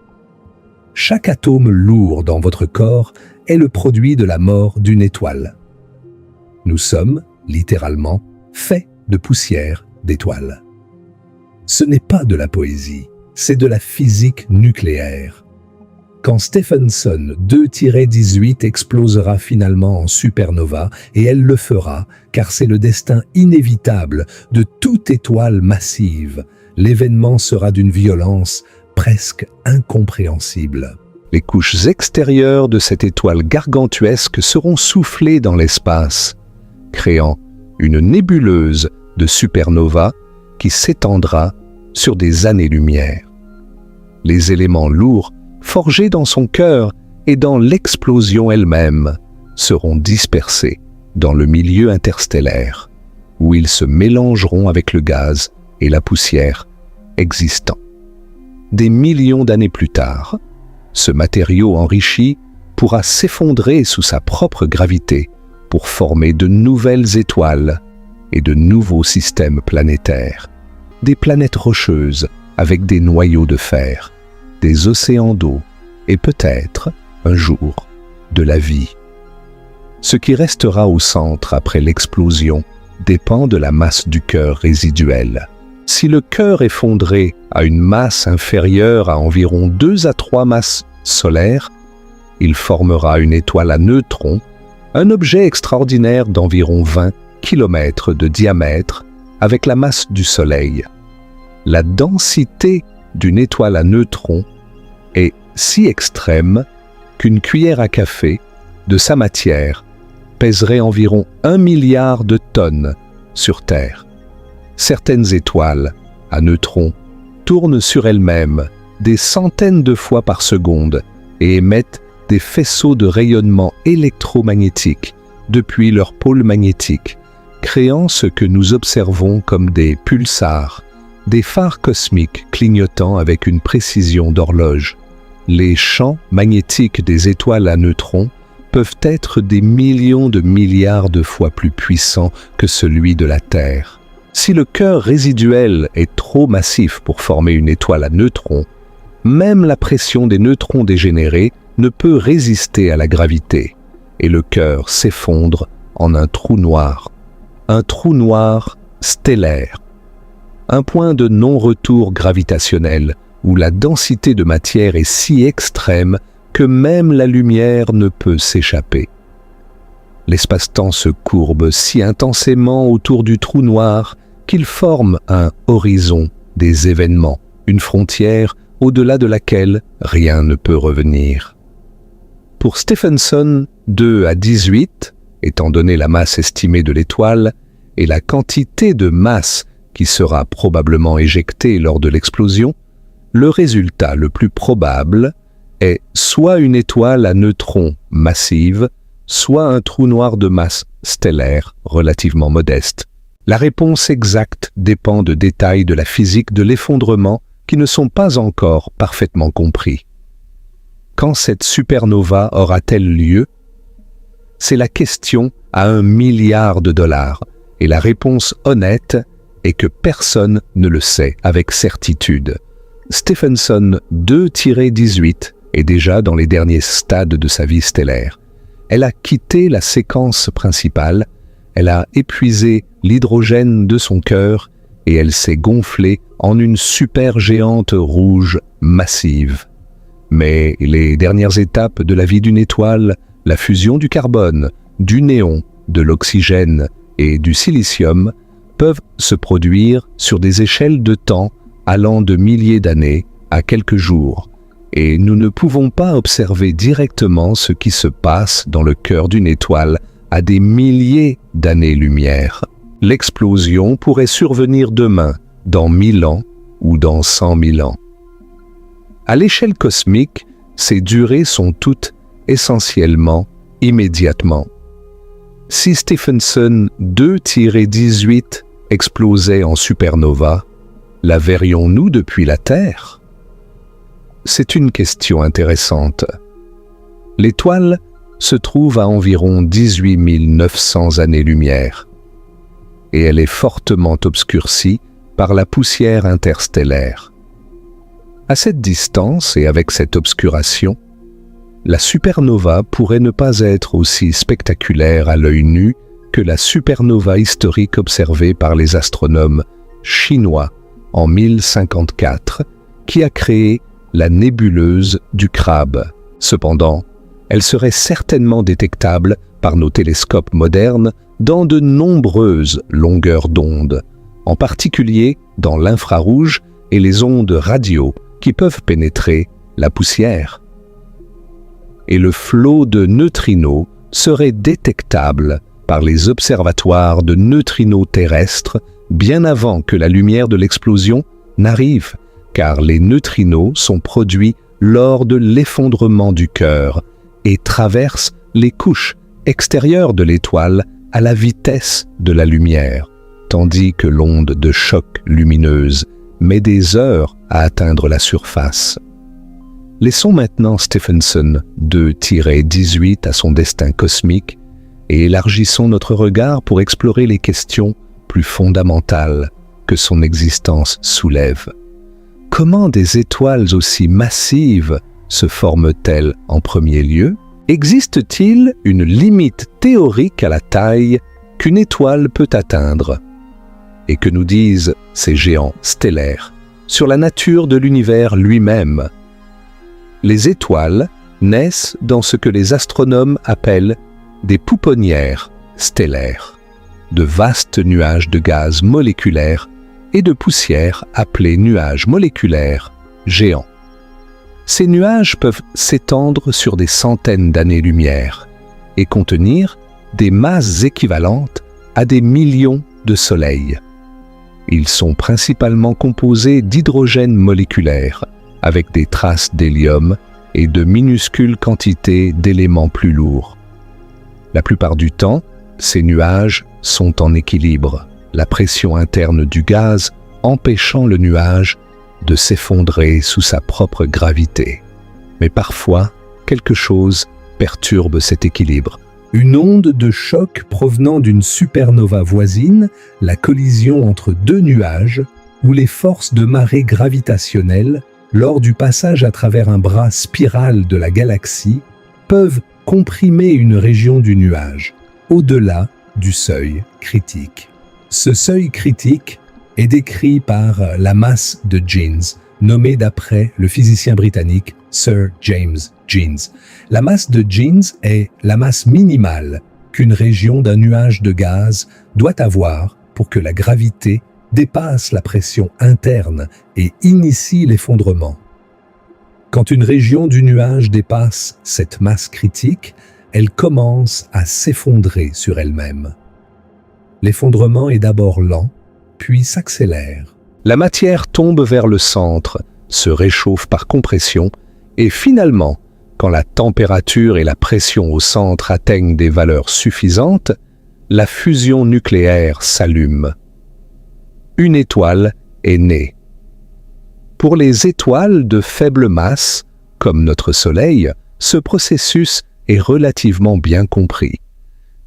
Chaque atome lourd dans votre corps est le produit de la mort d'une étoile. Nous sommes, littéralement, faits de poussière d'étoiles. Ce n'est pas de la poésie, c'est de la physique nucléaire. Quand Stephenson 2-18 explosera finalement en supernova, et elle le fera, car c'est le destin inévitable de toute étoile massive, l'événement sera d'une violence presque incompréhensible. Les couches extérieures de cette étoile gargantuesque seront soufflées dans l'espace, créant une nébuleuse de supernova qui s'étendra sur des années-lumière. Les éléments lourds forgés dans son cœur et dans l'explosion elle-même seront dispersés dans le milieu interstellaire, où ils se mélangeront avec le gaz et la poussière existants. Des millions d'années plus tard, ce matériau enrichi pourra s'effondrer sous sa propre gravité pour former de nouvelles étoiles et de nouveaux systèmes planétaires, des planètes rocheuses avec des noyaux de fer, des océans d'eau et peut-être, un jour, de la vie. Ce qui restera au centre après l'explosion dépend de la masse du cœur résiduel. Si le cœur effondré a une masse inférieure à environ 2 à 3 masses solaires, il formera une étoile à neutrons, un objet extraordinaire d'environ 20 km de diamètre avec la masse du Soleil. La densité d'une étoile à neutrons est si extrême qu'une cuillère à café de sa matière pèserait environ 1 milliard de tonnes sur Terre. Certaines étoiles à neutrons tournent sur elles-mêmes des centaines de fois par seconde et émettent des faisceaux de rayonnement électromagnétique depuis leur pôle magnétique, créant ce que nous observons comme des pulsars, des phares cosmiques clignotant avec une précision d'horloge. Les champs magnétiques des étoiles à neutrons peuvent être des millions de milliards de fois plus puissants que celui de la Terre. Si le cœur résiduel est trop massif pour former une étoile à neutrons, même la pression des neutrons dégénérés ne peut résister à la gravité, et le cœur s'effondre en un trou noir stellaire. Un point de non-retour gravitationnel où la densité de matière est si extrême que même la lumière ne peut s'échapper. L'espace-temps se courbe si intensément autour du trou noir qu'il forme un horizon des événements, une frontière au-delà de laquelle rien ne peut revenir. Pour Stephenson 2-18, étant donné la masse estimée de l'étoile et la quantité de masse qui sera probablement éjectée lors de l'explosion, le résultat le plus probable est soit une étoile à neutrons massive, soit un trou noir de masse stellaire relativement modeste. La réponse exacte dépend de détails de la physique de l'effondrement qui ne sont pas encore parfaitement compris. Quand cette supernova aura-t-elle lieu? C'est la question à $1 milliard, et la réponse honnête est que personne ne le sait avec certitude. Stephenson 2-18 est déjà dans les derniers stades de sa vie stellaire. Elle a quitté la séquence principale, elle a épuisé l'hydrogène de son cœur et elle s'est gonflée en une supergéante rouge massive. Mais les dernières étapes de la vie d'une étoile, la fusion du carbone, du néon, de l'oxygène et du silicium, peuvent se produire sur des échelles de temps allant de milliers d'années à quelques jours, et nous ne pouvons pas observer directement ce qui se passe dans le cœur d'une étoile à des milliers d'années-lumière. l'explosion pourrait survenir demain, dans 1000 ans ou dans 100 000 ans. À l'échelle cosmique, ces durées sont toutes essentiellement immédiatement. Si Stephenson 2-18 explosait en supernova, la verrions-nous depuis la Terre? C'est une question intéressante. L'étoile se trouve à environ 18 900 années-lumière et elle est fortement obscurcie par la poussière interstellaire. À cette distance et avec cette obscuration, la supernova pourrait ne pas être aussi spectaculaire à l'œil nu que la supernova historique observée par les astronomes chinois en 1054, qui a créé la nébuleuse du Crabe. Cependant, elle serait certainement détectable par nos télescopes modernes dans de nombreuses longueurs d'onde, en particulier dans l'infrarouge et les ondes radio qui peuvent pénétrer la poussière. Et le flot de neutrinos serait détectable par les observatoires de neutrinos terrestres bien avant que la lumière de l'explosion n'arrive, car les neutrinos sont produits lors de l'effondrement du cœur et traversent les couches extérieures de l'étoile à la vitesse de la lumière, tandis que l'onde de choc lumineuse met des heures à atteindre la surface. Laissons maintenant Stephenson 2-18 à son destin cosmique et élargissons notre regard pour explorer les questions plus fondamentales que son existence soulève. Comment des étoiles aussi massives se forment-elles en premier lieu? Existe-t-il une limite théorique à la taille qu'une étoile peut atteindre? Et que nous disent ces géants stellaires sur la nature de l'univers lui-même? Les étoiles naissent dans ce que les astronomes appellent des pouponnières stellaires, de vastes nuages de gaz moléculaires et de poussière appelés nuages moléculaires géants. Ces nuages peuvent s'étendre sur des centaines d'années-lumière et contenir des masses équivalentes à des millions de soleils. Ils sont principalement composés d'hydrogène moléculaire, avec des traces d'hélium et de minuscules quantités d'éléments plus lourds. La plupart du temps, ces nuages sont en équilibre, la pression interne du gaz empêchant le nuage de s'effondrer sous sa propre gravité. Mais parfois, quelque chose perturbe cet équilibre. Une onde de choc provenant d'une supernova voisine, la collision entre deux nuages, ou les forces de marée gravitationnelle, lors du passage à travers un bras spiral de la galaxie, peuvent comprimer une région du nuage, au-delà du seuil critique. Ce seuil critique est décrit par la masse de Jeans, nommée d'après le physicien britannique Sir James Jeans. La masse de Jeans est la masse minimale qu'une région d'un nuage de gaz doit avoir pour que la gravité dépasse la pression interne et initie l'effondrement. Quand une région du nuage dépasse cette masse critique, elle commence à s'effondrer sur elle-même. L'effondrement est d'abord lent, puis s'accélère. La matière tombe vers le centre, se réchauffe par compression, et finalement, quand la température et la pression au centre atteignent des valeurs suffisantes, la fusion nucléaire s'allume. Une étoile est née. Pour les étoiles de faible masse, comme notre Soleil, ce processus est relativement bien compris.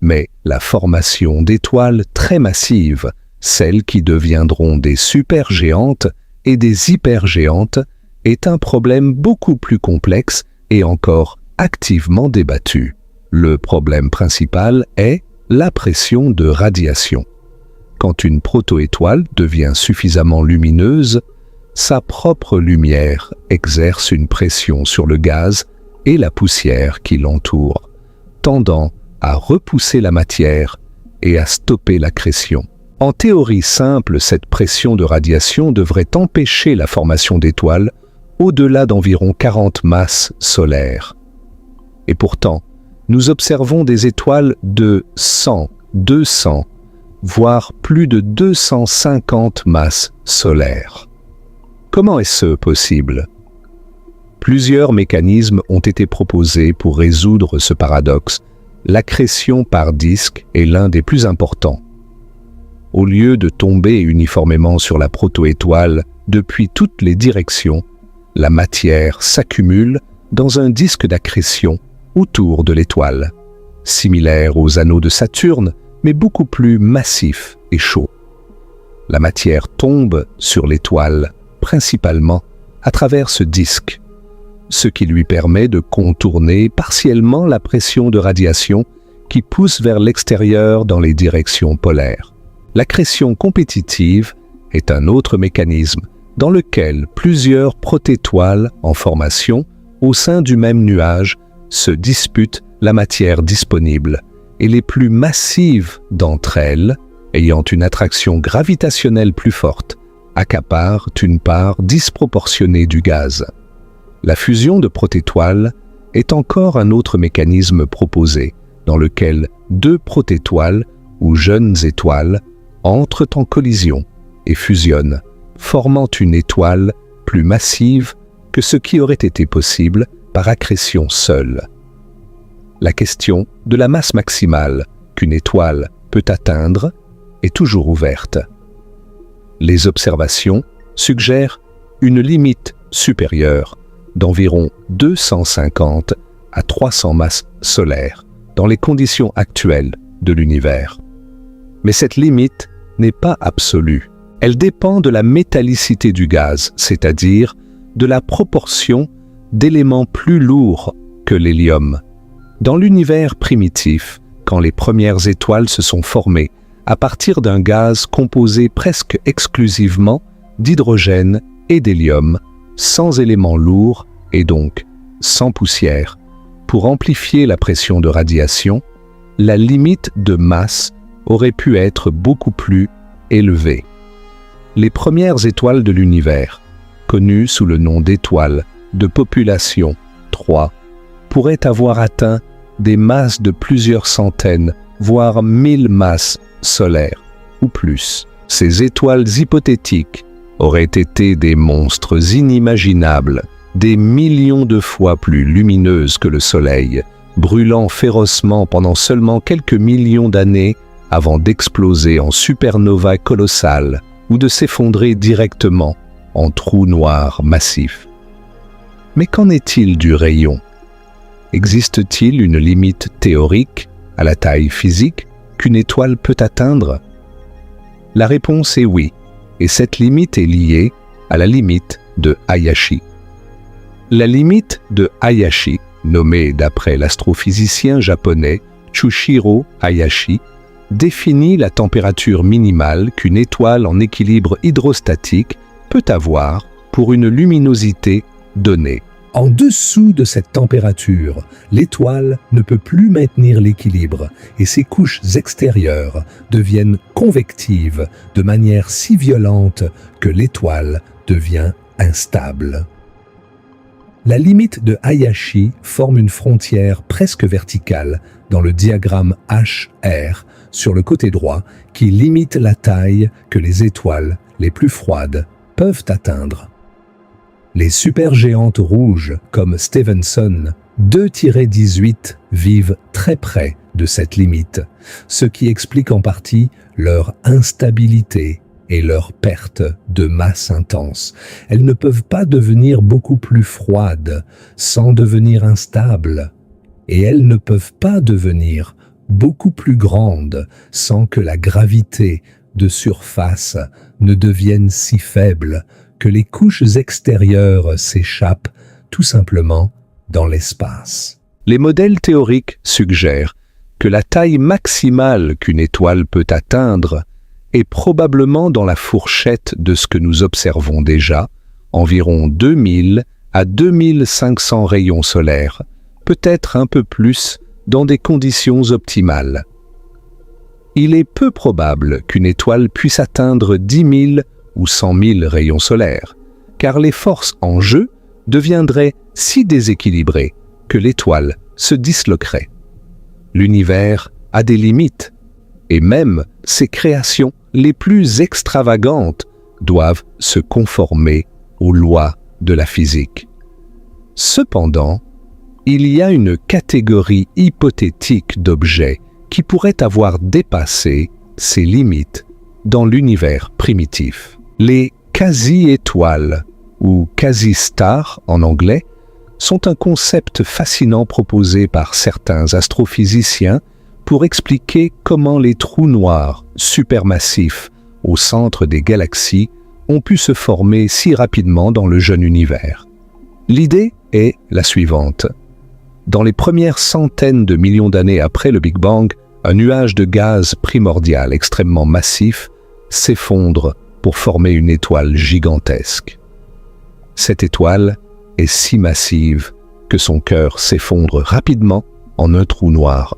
Mais la formation d'étoiles très massives, celles qui deviendront des supergéantes et des hypergéantes, est un problème beaucoup plus complexe et encore activement débattu. Le problème principal est la pression de radiation. Quand une protoétoile devient suffisamment lumineuse, sa propre lumière exerce une pression sur le gaz et la poussière qui l'entoure, tendant à repousser la matière et à stopper l'accrétion. En théorie simple, cette pression de radiation devrait empêcher la formation d'étoiles au-delà d'environ 40 masses solaires. Et pourtant, nous observons des étoiles de 100, 200, voire plus de 250 masses solaires. Comment est-ce possible? Plusieurs mécanismes ont été proposés pour résoudre ce paradoxe. L'accrétion par disque est l'un des plus importants. Au lieu de tomber uniformément sur la protoétoile depuis toutes les directions, la matière s'accumule dans un disque d'accrétion autour de l'étoile, similaire aux anneaux de Saturne, mais beaucoup plus massif et chaud. La matière tombe sur l'étoile, principalement à travers ce disque, ce qui lui permet de contourner partiellement la pression de radiation qui pousse vers l'extérieur dans les directions polaires. L'accrétion compétitive est un autre mécanisme dans lequel plusieurs protétoiles en formation au sein du même nuage se disputent la matière disponible et les plus massives d'entre elles, ayant une attraction gravitationnelle plus forte, accaparent une part disproportionnée du gaz. La fusion de protétoiles est encore un autre mécanisme proposé dans lequel deux protétoiles ou jeunes étoiles entrent en collision et fusionnent, formant une étoile plus massive que ce qui aurait été possible par accrétion seule. La question de la masse maximale qu'une étoile peut atteindre est toujours ouverte. Les observations suggèrent une limite supérieure d'environ 250 à 300 masses solaires dans les conditions actuelles de l'univers. Mais cette limite n'est pas absolue. Elle dépend de la métallicité du gaz, c'est-à-dire de la proportion d'éléments plus lourds que l'hélium. Dans l'univers primitif, quand les premières étoiles se sont formées à partir d'un gaz composé presque exclusivement d'hydrogène et d'hélium, sans éléments lourds et donc sans poussière, pour amplifier la pression de radiation, la limite de masse aurait pu être beaucoup plus élevée. Les premières étoiles de l'univers, connues sous le nom d'étoiles de population 3, pourraient avoir atteint des masses de plusieurs centaines, voire 1000 masses solaires ou plus. Ces étoiles hypothétiques auraient été des monstres inimaginables, des millions de fois plus lumineuses que le Soleil, brûlant férocement pendant seulement quelques millions d'années avant d'exploser en supernova colossale ou de s'effondrer directement en trous noirs massifs. Mais qu'en est-il du rayon? Existe-t-il une limite théorique à la taille physique qu'une étoile peut atteindre? La réponse est oui, et cette limite est liée à la limite de Hayashi. La limite de Hayashi, nommée d'après l'astrophysicien japonais Tsushiro Hayashi, définit la température minimale qu'une étoile en équilibre hydrostatique peut avoir pour une luminosité donnée. En dessous de cette température, l'étoile ne peut plus maintenir l'équilibre et ses couches extérieures deviennent convectives de manière si violente que l'étoile devient instable. La limite de Hayashi forme une frontière presque verticale dans le diagramme HR sur le côté droit qui limite la taille que les étoiles les plus froides peuvent atteindre. Les supergéantes rouges comme Stephenson 2-18 vivent très près de cette limite, ce qui explique en partie leur instabilité et leur perte de masse intense. Elles ne peuvent pas devenir beaucoup plus froides sans devenir instables, et elles ne peuvent pas devenir beaucoup plus grandes sans que la gravité de surface ne devienne si faible que les couches extérieures s'échappent tout simplement dans l'espace. Les modèles théoriques suggèrent que la taille maximale qu'une étoile peut atteindre est probablement dans la fourchette de ce que nous observons déjà, environ 2000 à 2500 rayons solaires, peut-être un peu plus dans des conditions optimales. Il est peu probable qu'une étoile puisse atteindre 10 000 ou 100 000 rayons solaires, car les forces en jeu deviendraient si déséquilibrées que l'étoile se disloquerait. L'univers a des limites, et même ses créations les plus extravagantes doivent se conformer aux lois de la physique. Cependant, il y a une catégorie hypothétique d'objets qui pourraient avoir dépassé ces limites dans l'univers primitif. Les quasi-étoiles, ou quasi-stars en anglais, sont un concept fascinant proposé par certains astrophysiciens pour expliquer comment les trous noirs supermassifs au centre des galaxies ont pu se former si rapidement dans le jeune univers. L'idée est la suivante. Dans les premières centaines de millions d'années après le Big Bang, un nuage de gaz primordial extrêmement massif s'effondre pour former une étoile gigantesque. Cette étoile est si massive que son cœur s'effondre rapidement en un trou noir.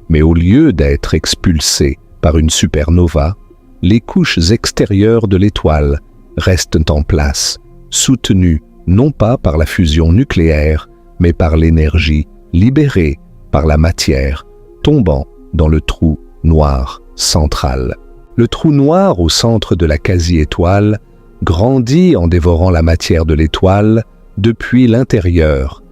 Mais au lieu d'être expulsé par une supernova, les couches extérieures de l'étoile restent en place, soutenues non pas par la fusion nucléaire, mais par l'énergie libérée par la matière tombant dans le trou noir central. Le trou noir au centre de la quasi-étoile grandit en dévorant la matière de l'étoile depuis l'intérieur,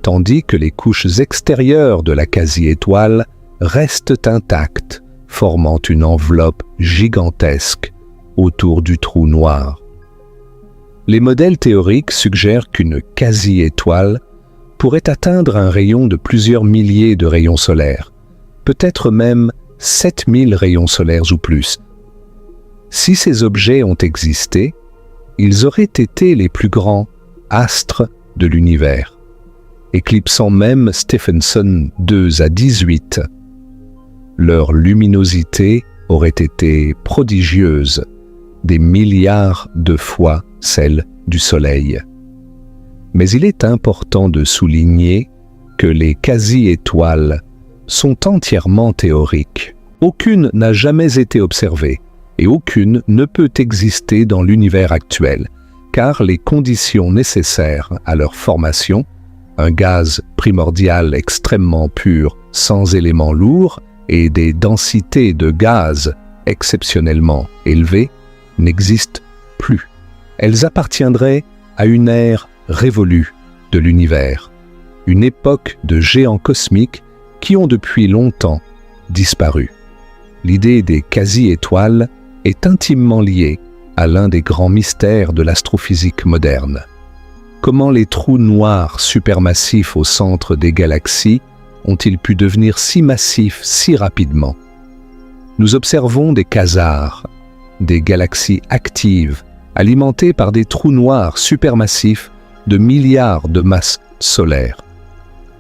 tandis que les couches extérieures de la quasi-étoile restent intactes, formant une enveloppe gigantesque autour du trou noir. Les modèles théoriques suggèrent qu'une quasi-étoile pourrait atteindre un rayon de plusieurs milliers de rayons solaires, peut-être même 7000 rayons solaires ou plus. Si ces objets ont existé, ils auraient été les plus grands astres de l'univers, éclipsant même Stephenson 2 à 18. Leur luminosité aurait été prodigieuse, des milliards de fois celle du Soleil. Mais il est important de souligner que les quasi-étoiles sont entièrement théoriques. Aucune n'a jamais été observée et aucune ne peut exister dans l'univers actuel, car les conditions nécessaires à leur formation, un gaz primordial extrêmement pur sans éléments lourds et des densités de gaz exceptionnellement élevées, n'existent plus. Elles appartiendraient à une ère révolue de l'univers, une époque de géants cosmiques qui ont depuis longtemps disparu. L'idée des quasi-étoiles est intimement liée à l'un des grands mystères de l'astrophysique moderne. Comment les trous noirs supermassifs au centre des galaxies ont-ils pu devenir si massifs si rapidement? Nous observons des quasars, des galaxies actives, alimentées par des trous noirs supermassifs de milliards de masses solaires,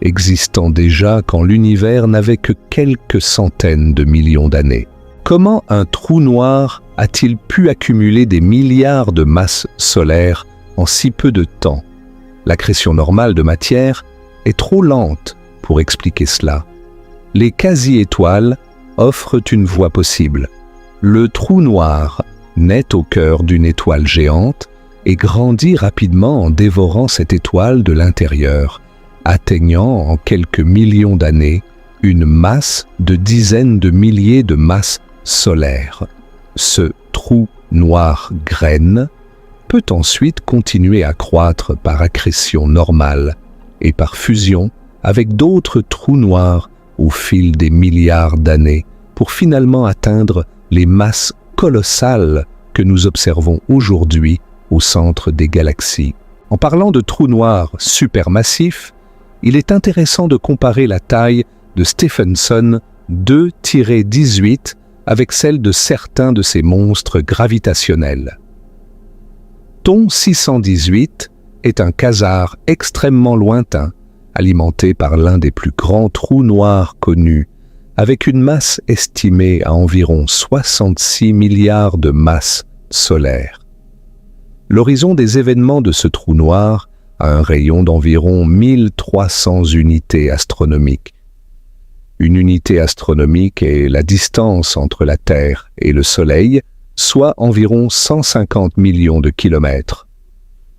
existant déjà quand l'univers n'avait que quelques centaines de millions d'années. Comment un trou noir a-t-il pu accumuler des milliards de masses solaires en si peu de temps? L'accrétion normale de matière est trop lente pour expliquer cela. Les quasi-étoiles offrent une voie possible. Le trou noir naît au cœur d'une étoile géante et grandit rapidement en dévorant cette étoile de l'intérieur, atteignant en quelques millions d'années une masse de dizaines de milliers de masses solaires. Ce trou noir graine peut ensuite continuer à croître par accrétion normale et par fusion avec d'autres trous noirs au fil des milliards d'années pour finalement atteindre les masses colossales que nous observons aujourd'hui au centre des galaxies. En parlant de trous noirs supermassifs, il est intéressant de comparer la taille de Stephenson 2-18 avec celle de certains de ces monstres gravitationnels. Thon 618 est un quasar extrêmement lointain, alimenté par l'un des plus grands trous noirs connus, avec une masse estimée à environ 66 milliards de masses solaires. L'horizon des événements de ce trou noir a un rayon d'environ 1300 unités astronomiques. Une unité astronomique est la distance entre la Terre et le Soleil, soit environ 150 millions de kilomètres.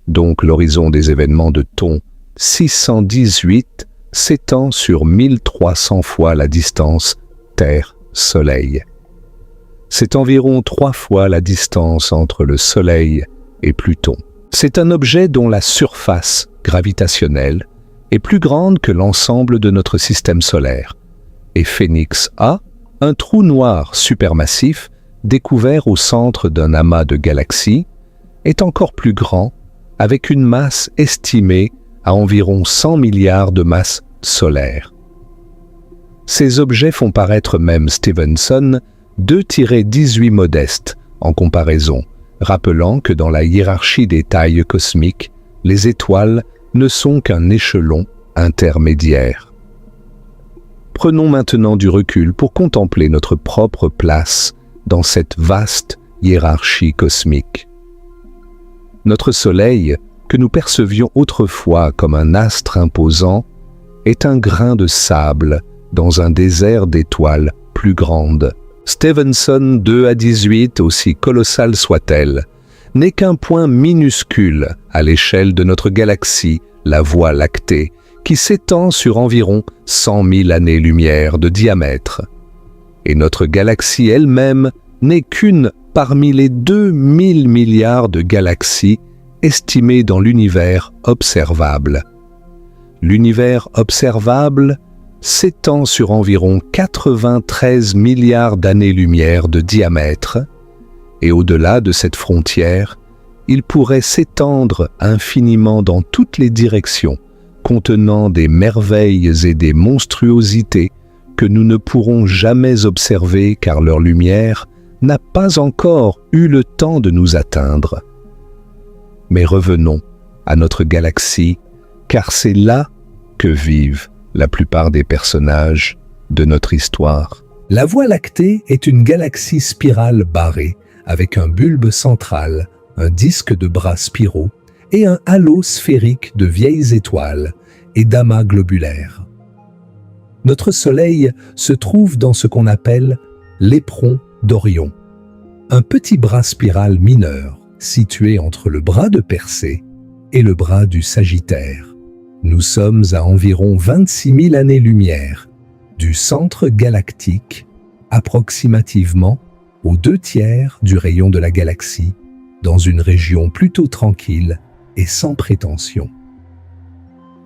Donc l'horizon des événements de Thon 618 s'étend sur 1300 fois la distance Soleil. C'est environ 3 fois la distance entre le Soleil et Pluton. C'est un objet dont la surface gravitationnelle est plus grande que l'ensemble de notre système solaire. Et Phénix A, un trou noir supermassif découvert au centre d'un amas de galaxies, est encore plus grand, avec une masse estimée à environ 100 milliards de masses solaires. Ces objets font paraître même Stephenson 2-18 modeste en comparaison, rappelant que dans la hiérarchie des tailles cosmiques, les étoiles ne sont qu'un échelon intermédiaire. Prenons maintenant du recul pour contempler notre propre place dans cette vaste hiérarchie cosmique. Notre Soleil, que nous percevions autrefois comme un astre imposant, est un grain de sable dans un désert d'étoiles plus grandes. Stephenson 2-18, aussi colossale soit-elle, n'est qu'un point minuscule à l'échelle de notre galaxie, la Voie lactée, qui s'étend sur environ 100 000 années-lumière de diamètre. Et notre galaxie elle-même n'est qu'une parmi les 2000 milliards de galaxies estimées dans l'univers observable. L'univers observable s'étend sur environ 93 milliards d'années-lumière de diamètre, et au-delà de cette frontière, il pourrait s'étendre infiniment dans toutes les directions, contenant des merveilles et des monstruosités que nous ne pourrons jamais observer car leur lumière n'a pas encore eu le temps de nous atteindre. Mais revenons à notre galaxie, car c'est là que vivent la plupart des personnages de notre histoire. La Voie lactée est une galaxie spirale barrée, avec un bulbe central, un disque de bras spiraux et un halo sphérique de vieilles étoiles et d'amas globulaires. Notre Soleil se trouve dans ce qu'on appelle l'éperon d'Orion, un petit bras spiral mineur situé entre le bras de Persée et le bras du Sagittaire. Nous sommes à environ 26 000 années-lumière du centre galactique, approximativement aux 2/3 du rayon de la galaxie, dans une région plutôt tranquille et sans prétention.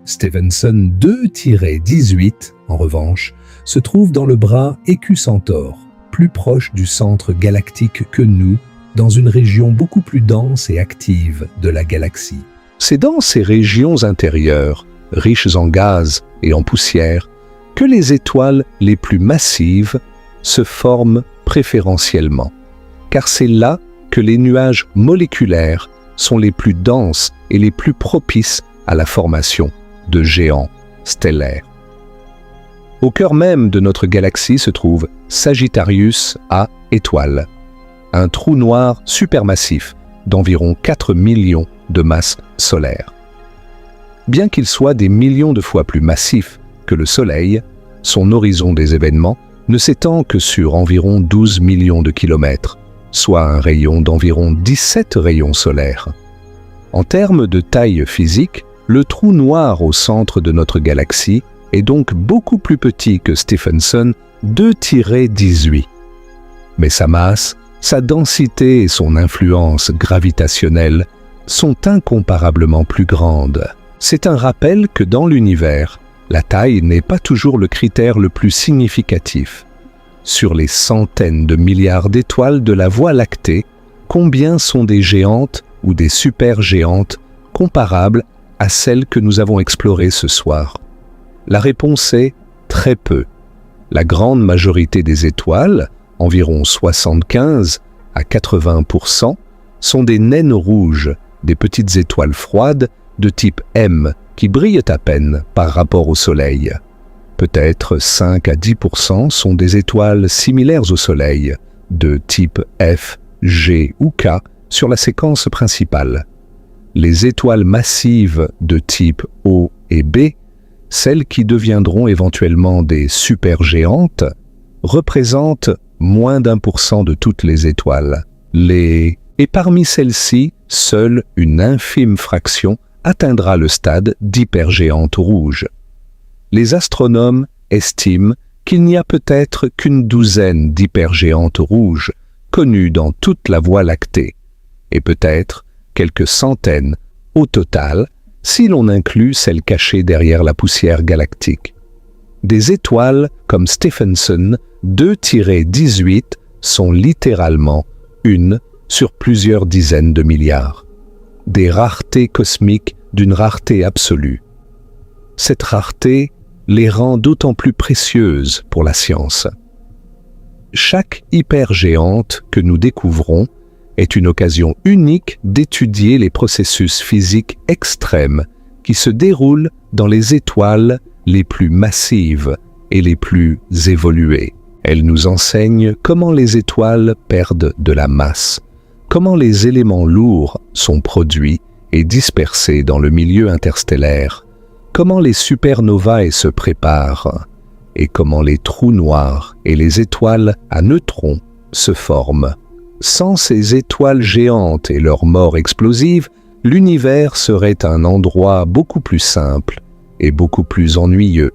Stephenson 2-18, en revanche, se trouve dans le bras Écu-Centaure, plus proche du centre galactique que nous, dans une région beaucoup plus dense et active de la galaxie. C'est dans ces régions intérieures, riches en gaz et en poussière, que les étoiles les plus massives se forment préférentiellement, car c'est là que les nuages moléculaires sont les plus denses et les plus propices à la formation de géants stellaires. Au cœur même de notre galaxie se trouve Sagittarius A étoile, un trou noir supermassif d'environ 4 millions de masses solaires. Bien qu'il soit des millions de fois plus massif que le Soleil, son horizon des événements ne s'étend que sur environ 12 millions de kilomètres, soit un rayon d'environ 17 rayons solaires. En termes de taille physique, le trou noir au centre de notre galaxie est donc beaucoup plus petit que Stephenson 2-18. Mais sa masse, sa densité et son influence gravitationnelle sont incomparablement plus grandes. C'est un rappel que dans l'univers, la taille n'est pas toujours le critère le plus significatif. Sur les centaines de milliards d'étoiles de la Voie lactée, combien sont des géantes ou des supergéantes comparables à celles que nous avons explorées ce soir? La réponse est très peu. La grande majorité des étoiles, environ 75 à 80%, sont des naines rouges, des petites étoiles froides de type M qui brillent à peine par rapport au Soleil. Peut-être 5 à 10% sont des étoiles similaires au Soleil, de type F, G ou K sur la séquence principale. Les étoiles massives de type O et B, celles qui deviendront éventuellement des supergéantes, représentent moins d'1% de toutes les étoiles. Et parmi celles-ci, seule une infime fraction atteindra le stade d'hypergéante rouge. Les astronomes estiment qu'il n'y a peut-être qu'une douzaine d'hypergéantes rouges connues dans toute la Voie lactée, et peut-être quelques centaines au total si l'on inclut celles cachées derrière la poussière galactique. Des étoiles comme Stephenson 2-18 sont littéralement une sur plusieurs dizaines de milliards. Des raretés cosmiques d'une rareté absolue. Cette rareté les rend d'autant plus précieuses pour la science. Chaque hypergéante que nous découvrons est une occasion unique d'étudier les processus physiques extrêmes qui se déroulent dans les étoiles les plus massives et les plus évoluées. Elle nous enseigne comment les étoiles perdent de la masse, comment les éléments lourds sont produits et dispersés dans le milieu interstellaire, comment les supernovae se préparent et comment les trous noirs et les étoiles à neutrons se forment. Sans ces étoiles géantes et leur mort explosive, l'univers serait un endroit beaucoup plus simple et beaucoup plus ennuyeux.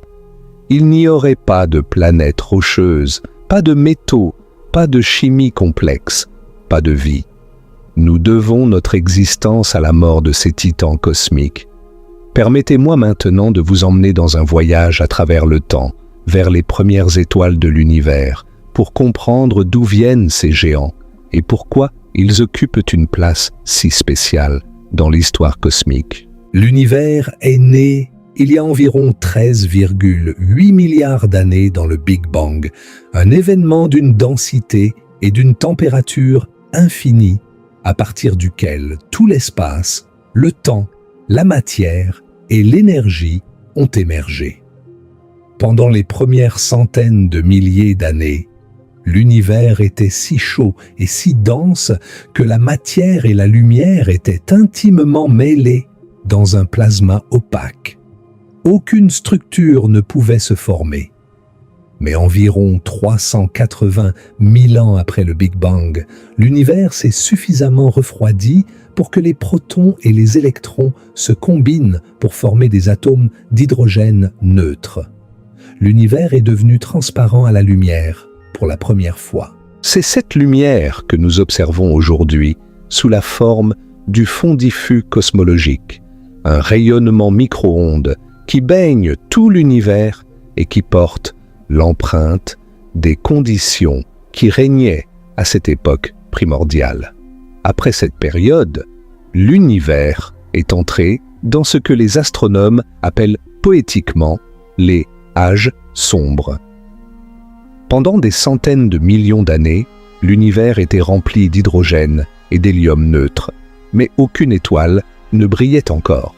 Il n'y aurait pas de planètes rocheuses, pas de métaux, pas de chimie complexe, pas de vie. Nous devons notre existence à la mort de ces titans cosmiques. Permettez-moi maintenant de vous emmener dans un voyage à travers le temps, vers les premières étoiles de l'univers, pour comprendre d'où viennent ces géants et pourquoi ils occupent une place si spéciale dans l'histoire cosmique. L'univers est né il y a environ 13,8 milliards d'années dans le Big Bang, un événement d'une densité et d'une température infinie, à partir duquel tout l'espace, le temps, la matière et l'énergie ont émergé. Pendant les premières centaines de milliers d'années, l'univers était si chaud et si dense que la matière et la lumière étaient intimement mêlées dans un plasma opaque. Aucune structure ne pouvait se former. Mais environ 380 000 ans après le Big Bang, l'univers s'est suffisamment refroidi pour que les protons et les électrons se combinent pour former des atomes d'hydrogène neutres. L'univers est devenu transparent à la lumière pour la première fois. C'est cette lumière que nous observons aujourd'hui sous la forme du fond diffus cosmologique, un rayonnement micro-ondes qui baigne tout l'univers et qui porte l'empreinte des conditions qui régnaient à cette époque primordiale. Après cette période, l'univers est entré dans ce que les astronomes appellent poétiquement les âges sombres. Pendant des centaines de millions d'années, l'univers était rempli d'hydrogène et d'hélium neutre, mais aucune étoile ne brillait encore.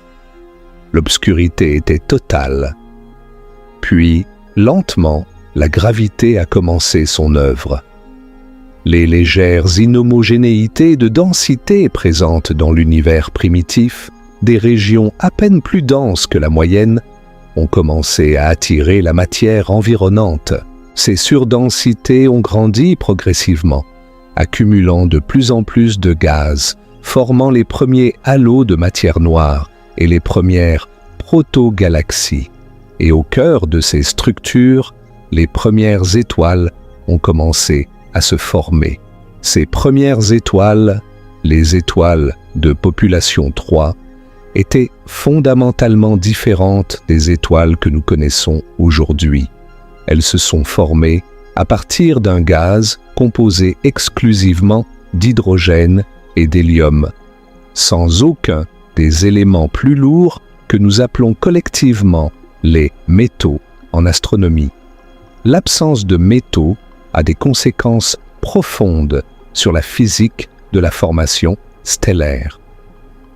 L'obscurité était totale. Puis, lentement, la gravité a commencé son œuvre. Les légères inhomogénéités de densité présentes dans l'univers primitif, des régions à peine plus denses que la moyenne, ont commencé à attirer la matière environnante. Ces surdensités ont grandi progressivement, accumulant de plus en plus de gaz, formant les premiers halos de matière noire et les premières proto-galaxies. Et au cœur de ces structures, les premières étoiles ont commencé à se former. Ces premières étoiles, les étoiles de population 3, étaient fondamentalement différentes des étoiles que nous connaissons aujourd'hui. Elles se sont formées à partir d'un gaz composé exclusivement d'hydrogène et d'hélium, sans aucun des éléments plus lourds que nous appelons collectivement les métaux en astronomie. L'absence de métaux a des conséquences profondes sur la physique de la formation stellaire.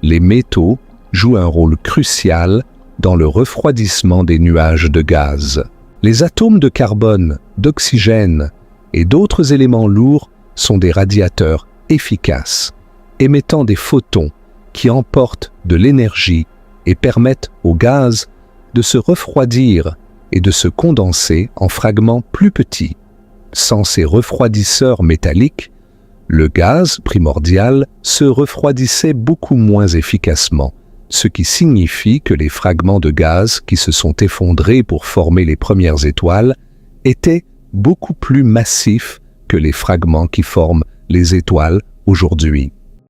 Les métaux jouent un rôle crucial dans le refroidissement des nuages de gaz. Les atomes de carbone, d'oxygène et d'autres éléments lourds sont des radiateurs efficaces, émettant des photons qui emportent de l'énergie et permettent au gaz de se refroidir et de se condenser en fragments plus petits. Sans ces refroidisseurs métalliques, le gaz primordial se refroidissait beaucoup moins efficacement, ce qui signifie que les fragments de gaz qui se sont effondrés pour former les premières étoiles était beaucoup plus massif que les fragments qui forment les étoiles aujourd'hui.